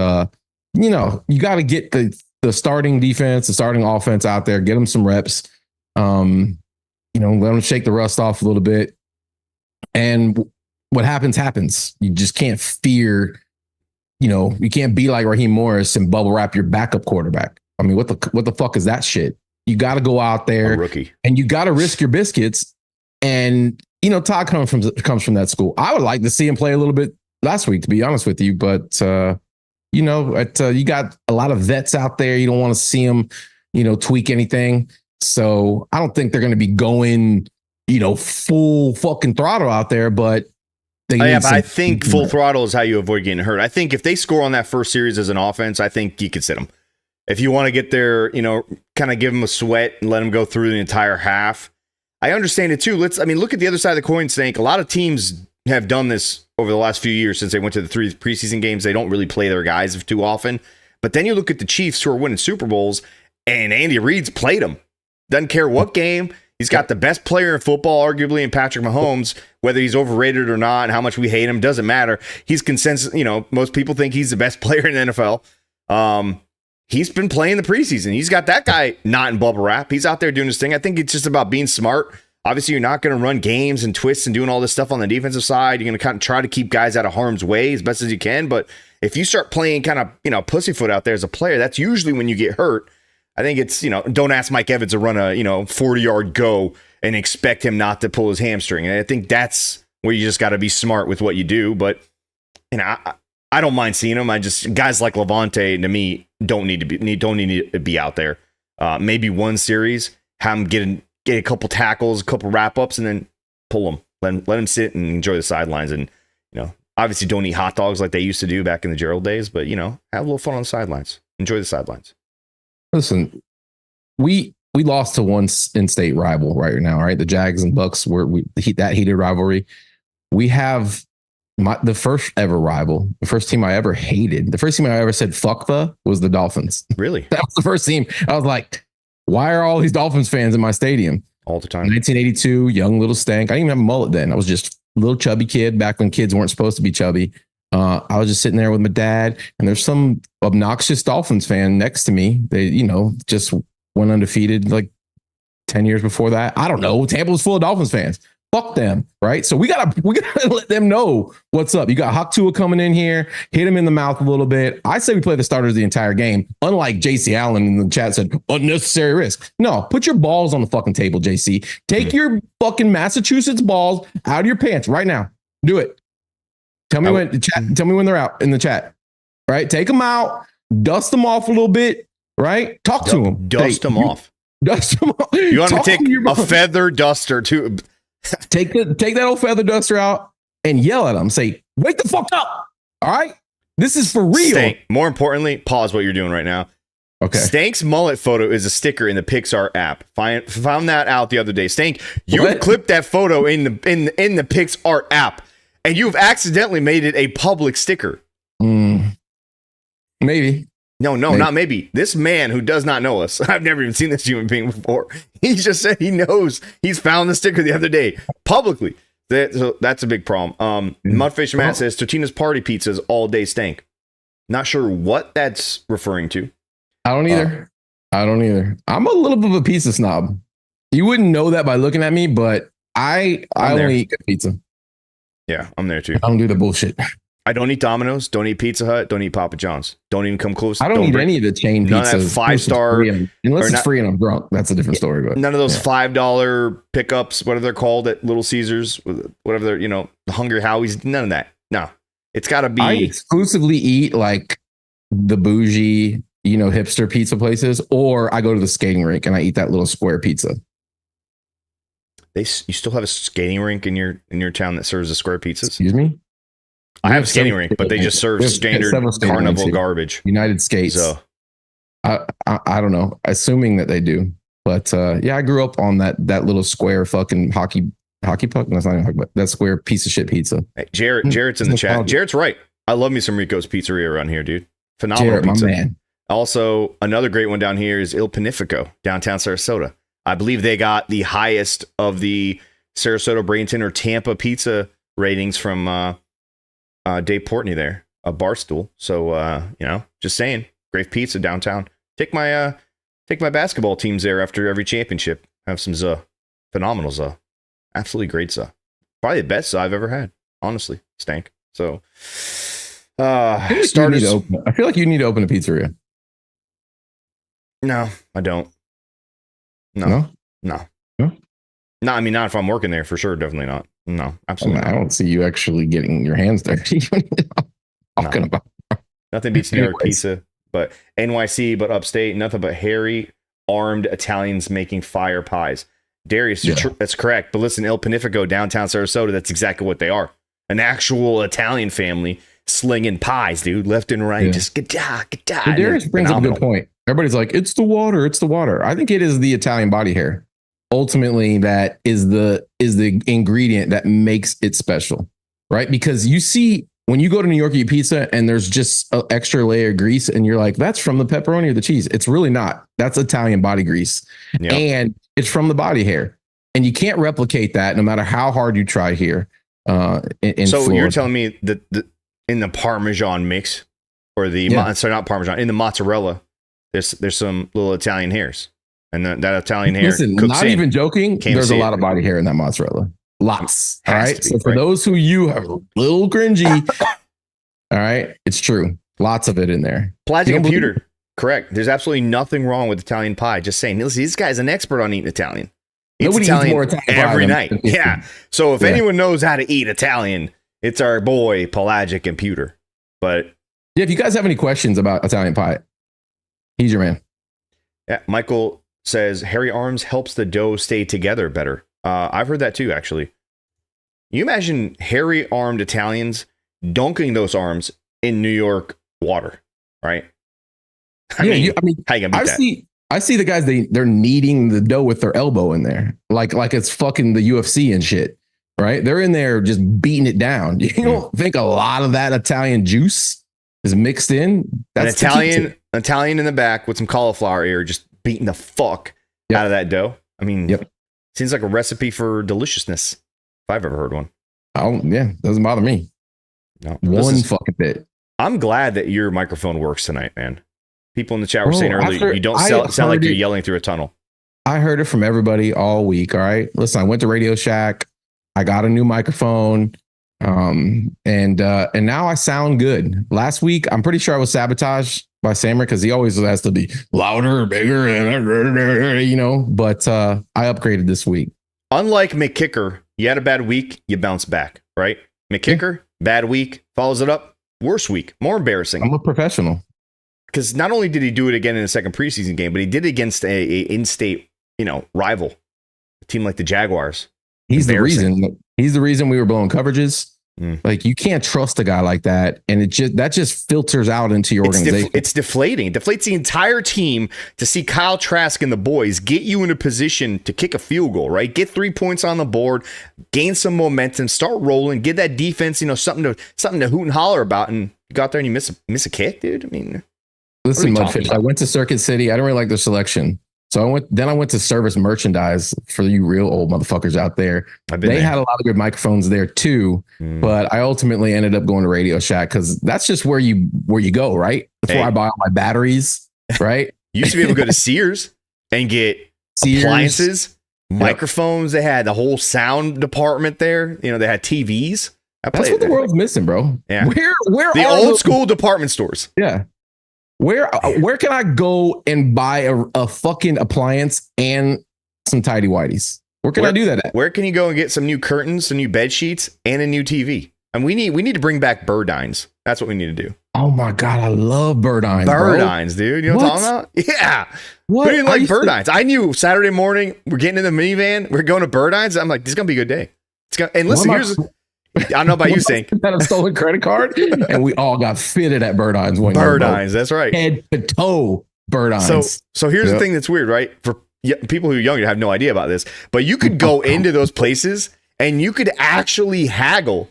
Speaker 2: you got to get the starting defense, the starting offense out there, get them some reps, let them shake the rust off a little bit. And what happens. You just can't fear, you can't be like Raheem Morris and bubble wrap your backup quarterback. I mean, what the fuck is that shit? You got to go out there,
Speaker 1: rookie,
Speaker 2: and you got to risk your biscuits. And Todd comes from that school. I would like to see him play a little bit last week, to be honest with you. But you got a lot of vets out there. You don't want to see them, tweak anything. So I don't think they're going to be going, full fucking throttle out there. But
Speaker 1: but I think full throttle is how you avoid getting hurt. I think if they score on that first series as an offense, I think you could sit them. If you want to get there, kind of give them a sweat and let them go through the entire half. I understand it too. Look at the other side of the coin, Stank. A lot of teams have done this over the last few years since they went to the 3 preseason games. They don't really play their guys too often. But then you look at the Chiefs who are winning Super Bowls, and Andy Reid's played them. Doesn't care what game. He's got the best player in football, arguably, in Patrick Mahomes. Whether he's overrated or not and how much we hate him doesn't matter. He's consensus. Most people think he's the best player in the NFL. He's been playing the preseason. He's got that guy not in bubble wrap. He's out there doing his thing. I think it's just about being smart. Obviously, you're not going to run games and twists and doing all this stuff on the defensive side. You're going to kind of try to keep guys out of harm's way as best as you can. But if you start playing kind of, pussyfoot out there as a player, that's usually when you get hurt. I think it's, don't ask Mike Evans to run a, 40-yard go and expect him not to pull his hamstring. And I think that's where you just got to be smart with what you do. But, I don't mind seeing them. Guys like Levante, to me, don't need to be out there. Maybe one series, have them get a couple tackles, a couple wrap ups, and then pull them. Let them sit and enjoy the sidelines. And obviously don't eat hot dogs like they used to do back in the Gerald days. But have a little fun on the sidelines. Enjoy the sidelines. Listen,
Speaker 2: we lost to one in-state rival right now. Right, the Jags and Bucs were that heated rivalry. We have. The first ever rival, the first team I ever hated, the first team I ever said fuck was the Dolphins.
Speaker 1: Really?
Speaker 2: That was the first team. I was like, why are all these Dolphins fans in my stadium?
Speaker 1: All the time.
Speaker 2: 1982, young little stank. I didn't even have a mullet then. I was just a little chubby kid back when kids weren't supposed to be chubby. I was just sitting there with my dad, and there's some obnoxious Dolphins fan next to me. They, just went undefeated like 10 years before that. I don't know. Tampa was full of Dolphins fans. Fuck them, right? So we gotta let them know what's up. You got Hawk Tua coming in here, hit him in the mouth a little bit. I say we play the starters the entire game. Unlike JC Allen in the chat said, unnecessary risk. No, put your balls on the fucking table, JC. Take your fucking Massachusetts balls out of your pants right now. Do it. Tell me when they're out in the chat. Right? Take them out, dust them off a little bit. Right? Talk to them.
Speaker 1: Dust them off.
Speaker 2: Dust them off.
Speaker 1: You want to take a feather duster too.
Speaker 2: Take that old feather duster out and yell at them. Say, wake the fuck up. All right. This is for real.
Speaker 1: Stank. More importantly, pause what you're doing right now.
Speaker 2: Okay.
Speaker 1: Stank's mullet photo is a sticker in the Pixar app. Found that out the other day. Stank, you clipped that photo in the Pixar app, and you've accidentally made it a public sticker.
Speaker 2: Maybe.
Speaker 1: No, not maybe. This man who does not know us, I've never even seen this human being before. He just said he knows. He's found the sticker the other day publicly. So that's a big problem. Mudfish Matt says Totino's party pizzas all day stank. Not sure what that's referring to.
Speaker 2: I don't either. I'm a little bit of a pizza snob. You wouldn't know that by looking at me, but I only eat good pizza.
Speaker 1: Yeah, I'm there too.
Speaker 2: I don't do the bullshit.
Speaker 1: I don't eat Domino's, don't eat Pizza Hut, don't eat Papa John's. Don't even come close.
Speaker 2: I don't eat any of the chain
Speaker 1: none
Speaker 2: pizzas.
Speaker 1: None of that 5-star.
Speaker 2: Unless it's free and I'm drunk. That's a different story. But
Speaker 1: none of those $5 pickups, whatever they're called at Little Caesars, whatever they're, the Hungry Howie's, none of that. No. It's got to be.
Speaker 2: I exclusively eat like the bougie, hipster pizza places, or I go to the skating rink and I eat that little square pizza.
Speaker 1: You still have a skating rink in your town that serves the square pizzas?
Speaker 2: Excuse me?
Speaker 1: I have a skating rink, but they just serve standard carnival garbage.
Speaker 2: United Skates. So I don't know, assuming that they do. But I grew up on that little square fucking hockey puck. That's not even hockey, but that square piece of shit pizza.
Speaker 1: Hey, Jared's in the chat. Jared's right. I love me some Rico's Pizzeria around here, dude. Phenomenal pizza. My man. Also, another great one down here is Il Panifico, downtown Sarasota. I believe they got the highest of the Sarasota, Bradenton, or Tampa pizza ratings from Dave Portney there, a Barstool. So, just saying, great pizza downtown. Take my basketball teams there after every championship. Have some phenomenal absolutely great probably the best I've ever had. Honestly, stank. So, starters.
Speaker 2: I feel like you need to open a pizzeria.
Speaker 1: No, I don't. No. I mean, not if I'm working there for sure. Definitely not. No, absolutely.
Speaker 2: I don't see you actually getting your hands dirty. About.
Speaker 1: Nothing beats New York pizza, but NYC, but upstate, nothing but hairy, armed Italians making fire pies. Darius, that's correct. But listen, Il Panifico, downtown Sarasota, that's exactly what they are. An actual Italian family slinging pies, dude, left and right. Yeah. Just get-da.
Speaker 2: Darius brings up a good point. Everybody's like, it's the water. I think it is the Italian body hair. Ultimately, that is the ingredient that makes it special, right? Because you see, when you go to New York, you eat pizza and there's just an extra layer of grease and you're like, that's from the pepperoni or the cheese. It's really not. That's Italian body grease. Yep. And it's from the body hair. And you can't replicate that no matter how hard you try here. So Florida.
Speaker 1: You're telling me that in the Parmesan mix or not Parmesan, in the mozzarella, there's some little Italian hairs. And that Italian hair.
Speaker 2: Listen, not even joking. There's a lot of body hair in that mozzarella. Lots. All right. So for those who you are a little cringy, all right, it's true. Lots of it in there.
Speaker 1: Pelagic computer. Correct. There's absolutely nothing wrong with Italian pie. Just saying, listen, this guy's an expert on eating Italian.
Speaker 2: Nobody eats more Italian
Speaker 1: every night. Yeah. So if anyone knows how to eat Italian, it's our boy Pelagic Computer. But
Speaker 2: if you guys have any questions about Italian pie, he's your man.
Speaker 1: Yeah, Michael says hairy arms helps the dough stay together better. I've heard that too, actually. You imagine hairy armed Italians dunking those arms in New York water, right? I mean, how you gonna beat that?
Speaker 2: I see the guys, they're kneading the dough with their elbow in there, like it's fucking the UFC and shit, right? They're in there just beating it down. You don't think a lot of that Italian juice is mixed in? That's
Speaker 1: an Italian in the back with some cauliflower ear, just beating the fuck out of that dough. I mean, seems like a recipe for deliciousness, if I've ever heard one.
Speaker 2: Oh yeah, doesn't bother me.
Speaker 1: No,
Speaker 2: one fucking bit.
Speaker 1: I'm glad that your microphone works tonight, man. People in the chat were saying earlier, you don't sound like you're yelling through a tunnel.
Speaker 2: I heard it from everybody all week. All right. Listen, I went to Radio Shack. I got a new microphone. And now I sound good. Last week, I'm pretty sure I was sabotaged by Sammer because he always has to be louder, bigger, but I upgraded this week.
Speaker 1: Unlike McKicker, you had a bad week, you bounce back, right? McKicker, bad week, follows it up, worse week, more embarrassing.
Speaker 2: I'm a professional.
Speaker 1: Because not only did he do it again in the second preseason game, but he did it against a in-state, rival, a team like the Jaguars.
Speaker 2: He's the reason we were blowing coverages. Like, you can't trust a guy like that, and that just filters out into your organization.
Speaker 1: It's deflating. It deflates the entire team to see Kyle Trask and the boys get you in a position to kick a field goal, right? Get 3 points on the board, gain some momentum, start rolling, get that defense, something to hoot and holler about, and you got there and you miss a kick, dude. I mean,
Speaker 2: listen, Mudfish, I went to Circuit City. I didn't really like their selection. So I went to Service Merchandise for you real old motherfuckers out there. They had a lot of good microphones there too, but I ultimately ended up going to Radio Shack because that's just where you go, right? That's where I buy all my batteries, right?
Speaker 1: You used to be able to go to Sears and get appliances, microphones. They had the whole sound department there. They had TVs.
Speaker 2: That's what the world's missing, bro.
Speaker 1: Yeah.
Speaker 2: Where
Speaker 1: the old school department stores?
Speaker 2: Yeah. Where can I go and buy a fucking appliance and some tidy whities? Where can I do that at?
Speaker 1: Where can you go and get some new curtains, some new bed sheets, and a new TV? And we need to bring back Burdines. That's what we need to do.
Speaker 2: Oh my God, I love Bird-Eyes,
Speaker 1: Bird-Eyes, dude. You know what I'm talking about? Yeah.
Speaker 2: What?
Speaker 1: Who didn't like Bird-Eyes? I knew Saturday morning, we're getting in the minivan, we're going to Bird-Eyes. I'm like, this is going to be a good day. And listen, I don't know about you, Stink.
Speaker 2: Had a stolen credit card, and we all got fitted at Bird-Eyes one
Speaker 1: Bird-Eyes, that's right.
Speaker 2: Head to toe Bird-Eyes.
Speaker 1: So here's the thing that's weird, right? For people who are younger have no idea about this, but you could go into those places and you could actually haggle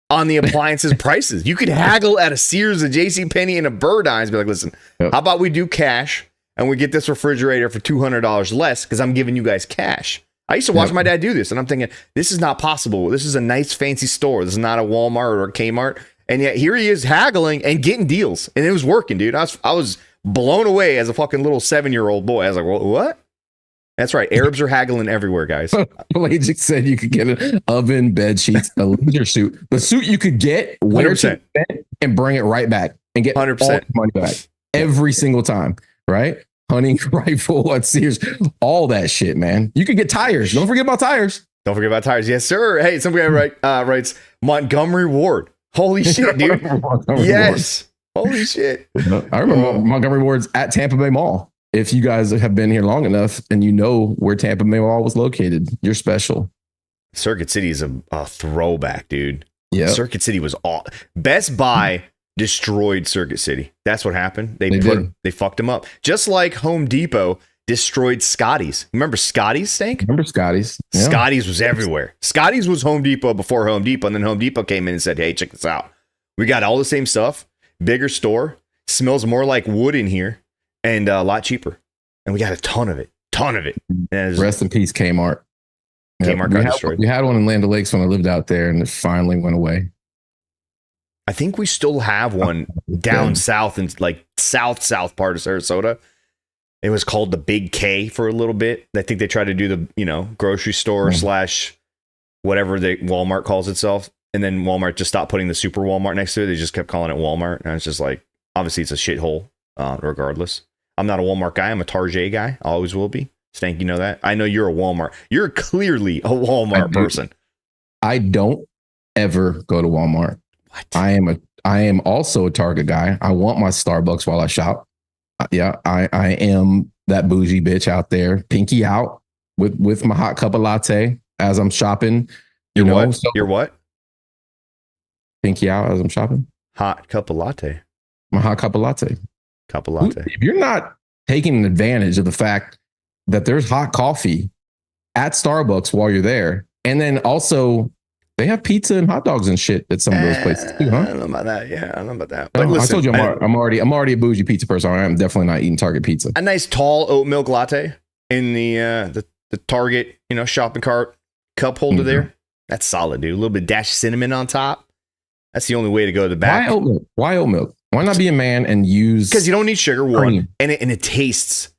Speaker 1: on the appliances prices. You could haggle at a Sears, a JCPenney, and a Bird-Eyes. Be like, listen, how about we do cash and we get this refrigerator for $200 less because I'm giving you guys cash. I used to watch my dad do this, and I'm thinking, this is not possible. This is a nice, fancy store. This is not a Walmart or a Kmart. And yet here he is haggling and getting deals, and it was working, dude. I was blown away as a fucking little 7-year-old boy. I was like, well, what? That's right. Arabs are haggling everywhere, guys.
Speaker 2: Pelagic said you could get an oven, bed sheets, a leisure suit. The suit you could get, wear it to bed, and bring it right back and get 100% all the money back every single time, right? Hunting rifle at Sears, all that shit, man. You could get tires. Don't forget about tires.
Speaker 1: Don't forget about tires. Yes, sir. Hey, some guy writes Montgomery Ward. Holy shit, dude. Yes. Holy shit.
Speaker 2: I remember Montgomery Ward's at Tampa Bay Mall. If you guys have been here long enough and you know where Tampa Bay Mall was located, you're special.
Speaker 1: Circuit City is a throwback, dude.
Speaker 2: Yeah.
Speaker 1: Circuit City was all Best Buy destroyed Circuit City. That's what happened. They fucked them up. Just like Home Depot destroyed Scotty's. Remember Scotty's, Stank?
Speaker 2: Remember Scotty's? Yeah.
Speaker 1: Scotty's was everywhere. Scotty's was Home Depot before Home Depot, and then Home Depot came in and said, hey, check this out. We got all the same stuff, bigger store, smells more like wood in here, and a lot cheaper. And we got a ton of it. And
Speaker 2: rest in peace, Kmart.
Speaker 1: Kmart got destroyed.
Speaker 2: We had one in Land O'Lakes when I lived out there, and it finally went away.
Speaker 1: I think we still have one down south in like south part of Sarasota. It was called the Big K for a little bit. I think they tried to do the, grocery store / whatever the Walmart calls itself. And then Walmart just stopped putting the super Walmart next to it. They just kept calling it Walmart. And it's just like, obviously it's a shithole, regardless. I'm not a Walmart guy. I'm a Target guy. I always will be. Stank, you know that? I know you're a Walmart. You're clearly a Walmart person.
Speaker 2: I don't ever go to Walmart.
Speaker 1: What?
Speaker 2: I am also a Target guy. I want my Starbucks while I shop. Yeah, I am that bougie bitch out there, pinky out with my hot cup of latte as I'm shopping.
Speaker 1: You're what?
Speaker 2: Pinky out as I'm shopping.
Speaker 1: Hot cup of latte.
Speaker 2: My hot cup of latte.
Speaker 1: Cup of latte.
Speaker 2: If you're not taking advantage of the fact that there's hot coffee at Starbucks while you're there, and then also they have pizza and hot dogs and shit at some of those places too, huh?
Speaker 1: I don't know about that. Yeah, I don't know about that.
Speaker 2: But listen, I told you I'm already a bougie pizza person. I'm definitely not eating Target pizza.
Speaker 1: A nice tall oat milk latte in the Target, shopping cart cup holder there. That's solid, dude. A little bit dash cinnamon on top. That's the only way to go to the back.
Speaker 2: Why oat milk? Why not be a man and use?
Speaker 1: Because you don't need sugar, one, and it tastes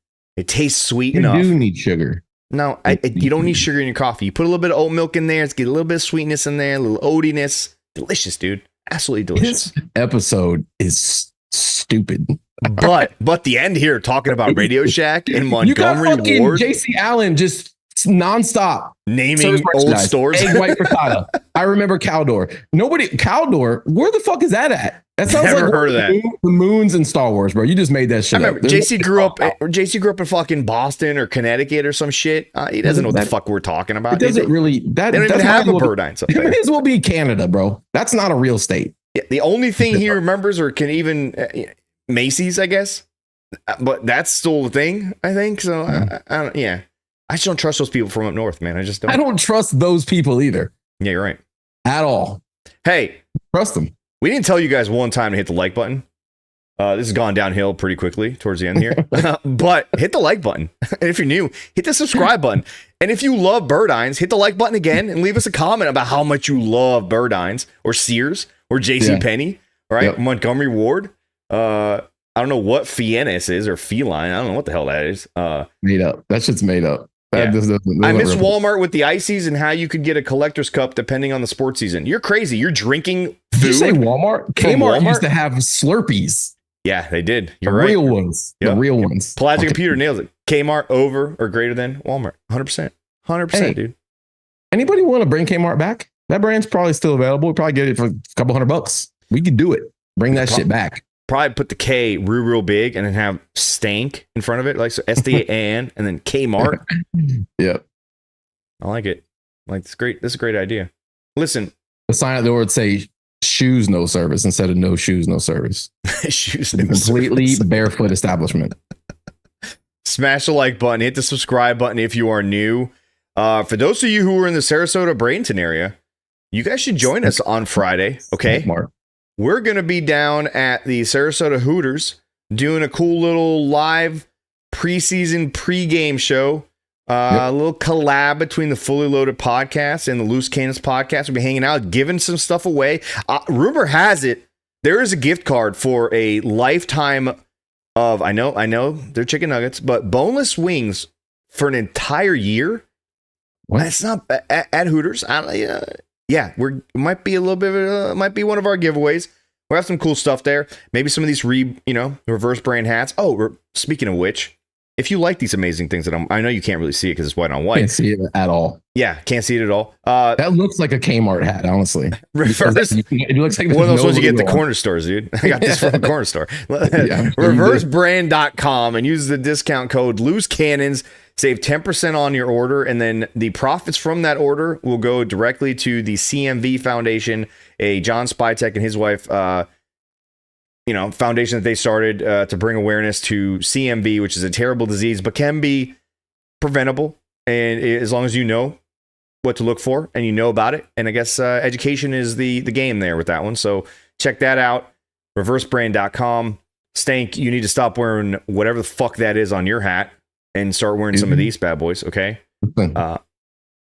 Speaker 1: sweet enough.
Speaker 2: You do need sugar.
Speaker 1: No, you don't need sugar in your coffee. You put a little bit of oat milk in there. It's get a little bit of sweetness in there, a little oatiness. Delicious, dude. Absolutely delicious.
Speaker 2: This episode is stupid.
Speaker 1: But the end here, talking about Radio Shack and Montgomery Ward.
Speaker 2: JC Allen just nonstop
Speaker 1: naming old stores.
Speaker 2: Egg white frittata. I remember Caldor. Caldor. Where the fuck is that at? That sounds
Speaker 1: Never
Speaker 2: like
Speaker 1: heard of that.
Speaker 2: The Moons and Star Wars, bro. You just made that shit up.
Speaker 1: JC grew up in fucking Boston or Connecticut or some shit. He doesn't know what the fuck we're talking about.
Speaker 2: It doesn't really. They don't even have a Bird-Eyes up there. It may as well be Canada, bro. That's not a real state.
Speaker 1: Yeah, the only thing he remembers or can even Macy's, I guess. But that's still the thing, I think. So I don't. Yeah, I just don't trust those people from up north, man. I just don't.
Speaker 2: I don't trust those people either.
Speaker 1: Yeah, you're right.
Speaker 2: At all.
Speaker 1: Hey,
Speaker 2: trust them.
Speaker 1: We didn't tell you guys one time to hit the like button. This has gone downhill pretty quickly towards the end here. But hit the like button. And if you're new, hit the subscribe button. And if you love Bird-Eyes, hit the like button again and leave us a comment about how much you love Bird-Eyes or Sears or JCPenney, right? Yep. Montgomery Ward. I don't know what Fiennes is or Feline. I don't know what the hell that is.
Speaker 2: Made up. That shit's made up.
Speaker 1: Yeah. I miss Walmart with the ices and how you could get a collector's cup depending on the sports season. You're crazy. You're drinking food.
Speaker 2: Did you say Walmart? Kmart used to have Slurpees.
Speaker 1: Yeah, they did. You're
Speaker 2: the
Speaker 1: right.
Speaker 2: Real ones. Yep. The real ones.
Speaker 1: Pelagic Computer nails it. Kmart over or greater than Walmart. 100%. 100%, dude.
Speaker 2: Anybody want to bring Kmart back? That brand's probably still available. We probably get it for a couple $100. We could do it. Bring that shit back.
Speaker 1: Probably put the K real big and then have Stank in front of it, like so SDAN and then Kmart.
Speaker 2: Yep.
Speaker 1: I like it. Like it's great. This is a great idea. Listen,
Speaker 2: the sign at the door would say shoes no service instead of no shoes no service.
Speaker 1: Shoes no
Speaker 2: completely
Speaker 1: service.
Speaker 2: barefoot establishment.
Speaker 1: Smash the like button, hit the subscribe button if you are new. For those of you who are in the Sarasota Bradenton area, you guys should join us on Friday. Okay.
Speaker 2: Smart.
Speaker 1: We're going to be down at the Sarasota Hooters doing a cool little live preseason pregame show. A little collab between the Fully Loaded podcast and the Loose Cannons podcast. We'll be hanging out, giving some stuff away. Rumor has it there is a gift card for a lifetime of, I know they're chicken nuggets, but boneless wings for an entire year.
Speaker 2: What?
Speaker 1: That's not at Hooters. Yeah, might be a little bit of might be one of our giveaways. We'll have some cool stuff there. Maybe some of these reverse brand hats. Oh, speaking of which, if you like these amazing things that I know you can't really see it because it's white on white.
Speaker 2: Can't see it at all.
Speaker 1: Yeah, can't see it at all.
Speaker 2: That looks like a Kmart hat, honestly.
Speaker 1: Reverse.
Speaker 2: It looks like
Speaker 1: one of those ones you get at the corner stores, dude. I got this from the corner store. Reversebrand.com and use the discount code Loose Cannons. Save 10% on your order, and then the profits from that order will go directly to the CMV Foundation, a John Spytek and his wife, foundation that they started to bring awareness to CMV, which is a terrible disease, but can be preventable. And as long as you know what to look for and you know about it, and I guess education is the game there with that one. So check that out. Reversebrand.com. Stank, you need to stop wearing whatever the fuck that is on your hat and start wearing some of these bad boys, okay?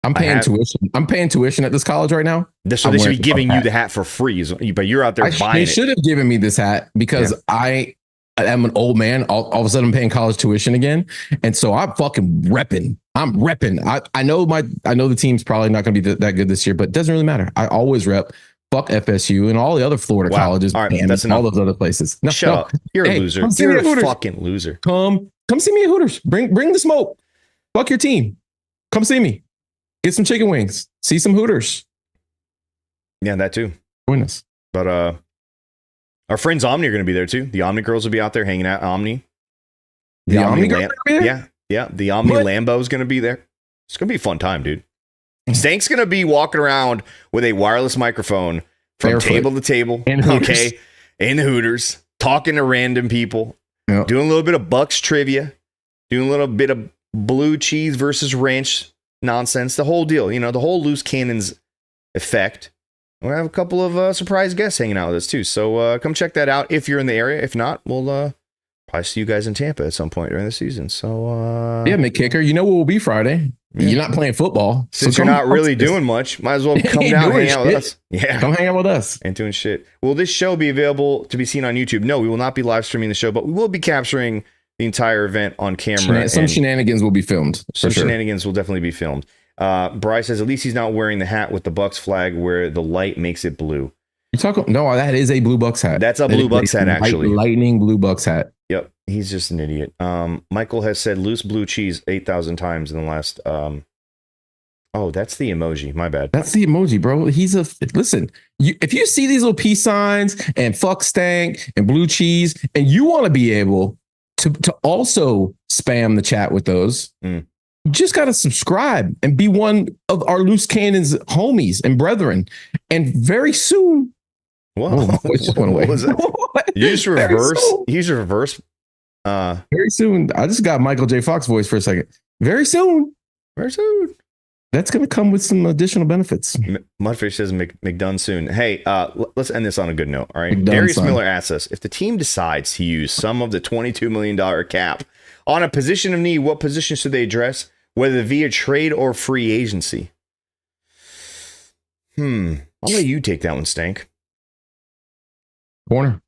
Speaker 2: I'm paying tuition. I'm paying tuition at this college right now.
Speaker 1: So they should be giving you the hat for free, but you're out there buying
Speaker 2: They
Speaker 1: it.
Speaker 2: should have given me this hat because I am an old man. All of a sudden, I'm paying college tuition again, and so I'm fucking repping. I'm repping. I know the team's probably not going to be that good this year, but it doesn't really matter. I always rep. Fuck FSU and all the other Florida colleges.
Speaker 1: All right, that's
Speaker 2: all those other places. No,
Speaker 1: Shut up. You're a loser. You're a fucking loser.
Speaker 2: Come see me at Hooters. Bring the smoke. Fuck your team. Come see me. Get some chicken wings. See some Hooters.
Speaker 1: Yeah, that too.
Speaker 2: Join us.
Speaker 1: But our friends Omni are going to be there too. The Omni girls will be out there hanging out. Omni.
Speaker 2: The Omni girls
Speaker 1: Yeah. The Omni Lambo is going to be there. It's going to be a fun time, dude. Stank's going to be walking around with a wireless microphone from table to table. In Hooters. Talking to random people. Yep. Doing a little bit of Bucs trivia. Doing a little bit of blue cheese versus ranch nonsense. The whole deal. The whole Loose Cannons effect. We'll have a couple of surprise guests hanging out with us too. So come check that out if you're in the area. If not, we'll probably see you guys in Tampa at some point during the season. So
Speaker 2: yeah, McKicker, you know what will be Friday. Yeah. You're not playing football.
Speaker 1: Since you're not really doing much, might as well come down and hang out with us. Yeah.
Speaker 2: Come hang out with us.
Speaker 1: Ain't doing shit. Will this show be available to be seen on YouTube? No, we will not be live streaming the show, but we will be capturing the entire event on camera.
Speaker 2: Some shenanigans will be filmed.
Speaker 1: Some shenanigans will definitely be filmed. Bryce says, at least he's not wearing the hat with the Bucs flag where the light makes it blue.
Speaker 2: You talking? No, that is a blue Bucs hat.
Speaker 1: That's a blue Bucs hat, actually.
Speaker 2: Lightning blue Bucs hat.
Speaker 1: Yep. He's just an idiot. Michael has said loose blue cheese 8,000 times in the last. Oh, that's the emoji. My bad.
Speaker 2: That's the emoji, bro. Listen, if you see these little peace signs and fuck Stank and blue cheese, and you want to be able to also spam the chat with those, you just got to subscribe and be one of our Loose Cannons homies and brethren. And very soon.
Speaker 1: Whoa. What was that? You just reverse.
Speaker 2: Very soon. I just got Michael J. Fox voice for a second. Very soon. That's going to come with some additional benefits.
Speaker 1: Mudfish says McDone soon. Hey, let's end this on a good note. All right. Darius Miller asks us, if the team decides to use some of the $22 million cap on a position of need, what position should they address, whether via trade or free agency? I'll let you take that one, Stank.
Speaker 2: Corner.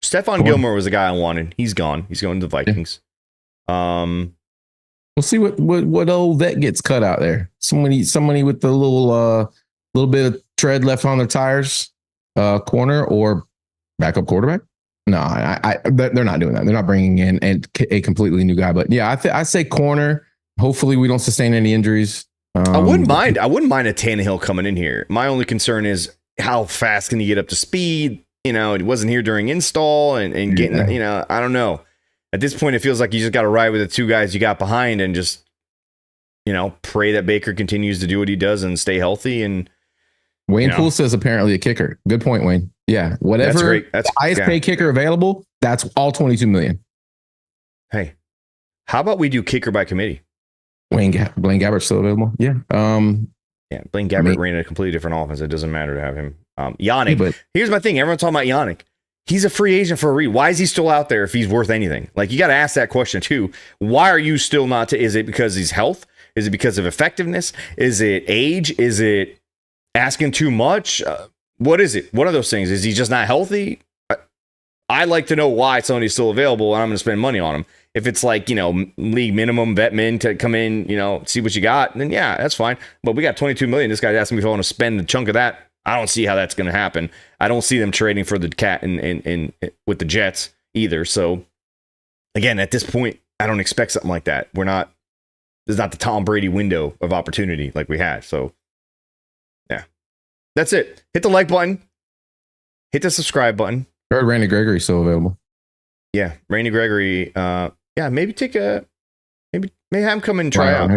Speaker 1: Stephon Gilmore was the guy I wanted. He's gone. He's going to the Vikings.
Speaker 2: Yeah. We'll see what old vet gets cut out there. Somebody with the little bit of tread left on their tires, corner or backup quarterback. No, they're not doing that. They're not bringing in a completely new guy. But yeah, I say corner. Hopefully, we don't sustain any injuries.
Speaker 1: I wouldn't mind a Tannehill coming in here. My only concern is how fast can he get up to speed? You know, he wasn't here during install and getting, you know, I don't know. At this point, it feels like you just got to ride with the two guys you got behind and just, you know, pray that Baker continues to do what he does and stay healthy. And
Speaker 2: Wayne Poole says apparently a kicker. Good point, Wayne. Yeah, whatever.
Speaker 1: That's great. That's
Speaker 2: the highest paid kicker available. That's all 22 million.
Speaker 1: Hey, how about we do kicker by committee?
Speaker 2: Blaine Gabbert's still available. Yeah.
Speaker 1: Yeah, Blaine Gabbert ran a completely different offense. It doesn't matter to have him. Yannick. Here's my thing. Everyone's talking about Yannick. He's a free agent for a reason. Why is he still out there if he's worth anything? Like, you got to ask that question too. Why are you still not? Is it because he's health? Is it because of effectiveness? Is it age? Is it asking too much? What is it? One of those things. Is he just not healthy? I'd like to know why somebody's still available and I'm going to spend money on him. If it's like, you know, league minimum vet men to come in, you know, see what you got, then yeah, that's fine. But we got 22 million. This guy's asking me if I want to spend a chunk of that. I don't see how that's going to happen. I don't see them trading for the cat in with the Jets either. So again, at this point, I don't expect something like that. There's not the Tom Brady window of opportunity like we had. So yeah, that's it. Hit the like button. Hit the subscribe button.
Speaker 2: Heard Randy Gregory's still available.
Speaker 1: Yeah, Randy Gregory. Yeah, maybe have him come and try out.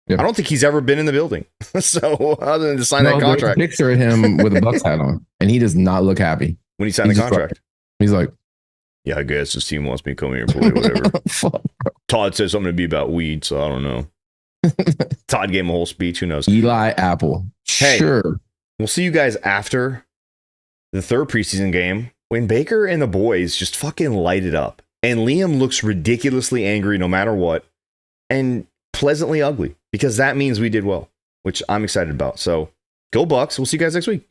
Speaker 1: Yep. I don't think he's ever been in the building. So other than to sign that contract.
Speaker 2: There's a picture of him with a Bucs hat on, and he does not look happy
Speaker 1: when he signed the contract.
Speaker 2: He's like,
Speaker 1: yeah, I guess this team wants me to come here and play, whatever. Todd said something to be about weed, so I don't know. Todd gave him a whole speech. Who knows?
Speaker 2: Eli Apple.
Speaker 1: Hey,
Speaker 2: sure.
Speaker 1: We'll see you guys after the third preseason game when Baker and the boys just fucking light it up. And Liam looks ridiculously angry no matter what. And pleasantly ugly, because that means we did well, which I'm excited about. So go Bucs. We'll see you guys next week.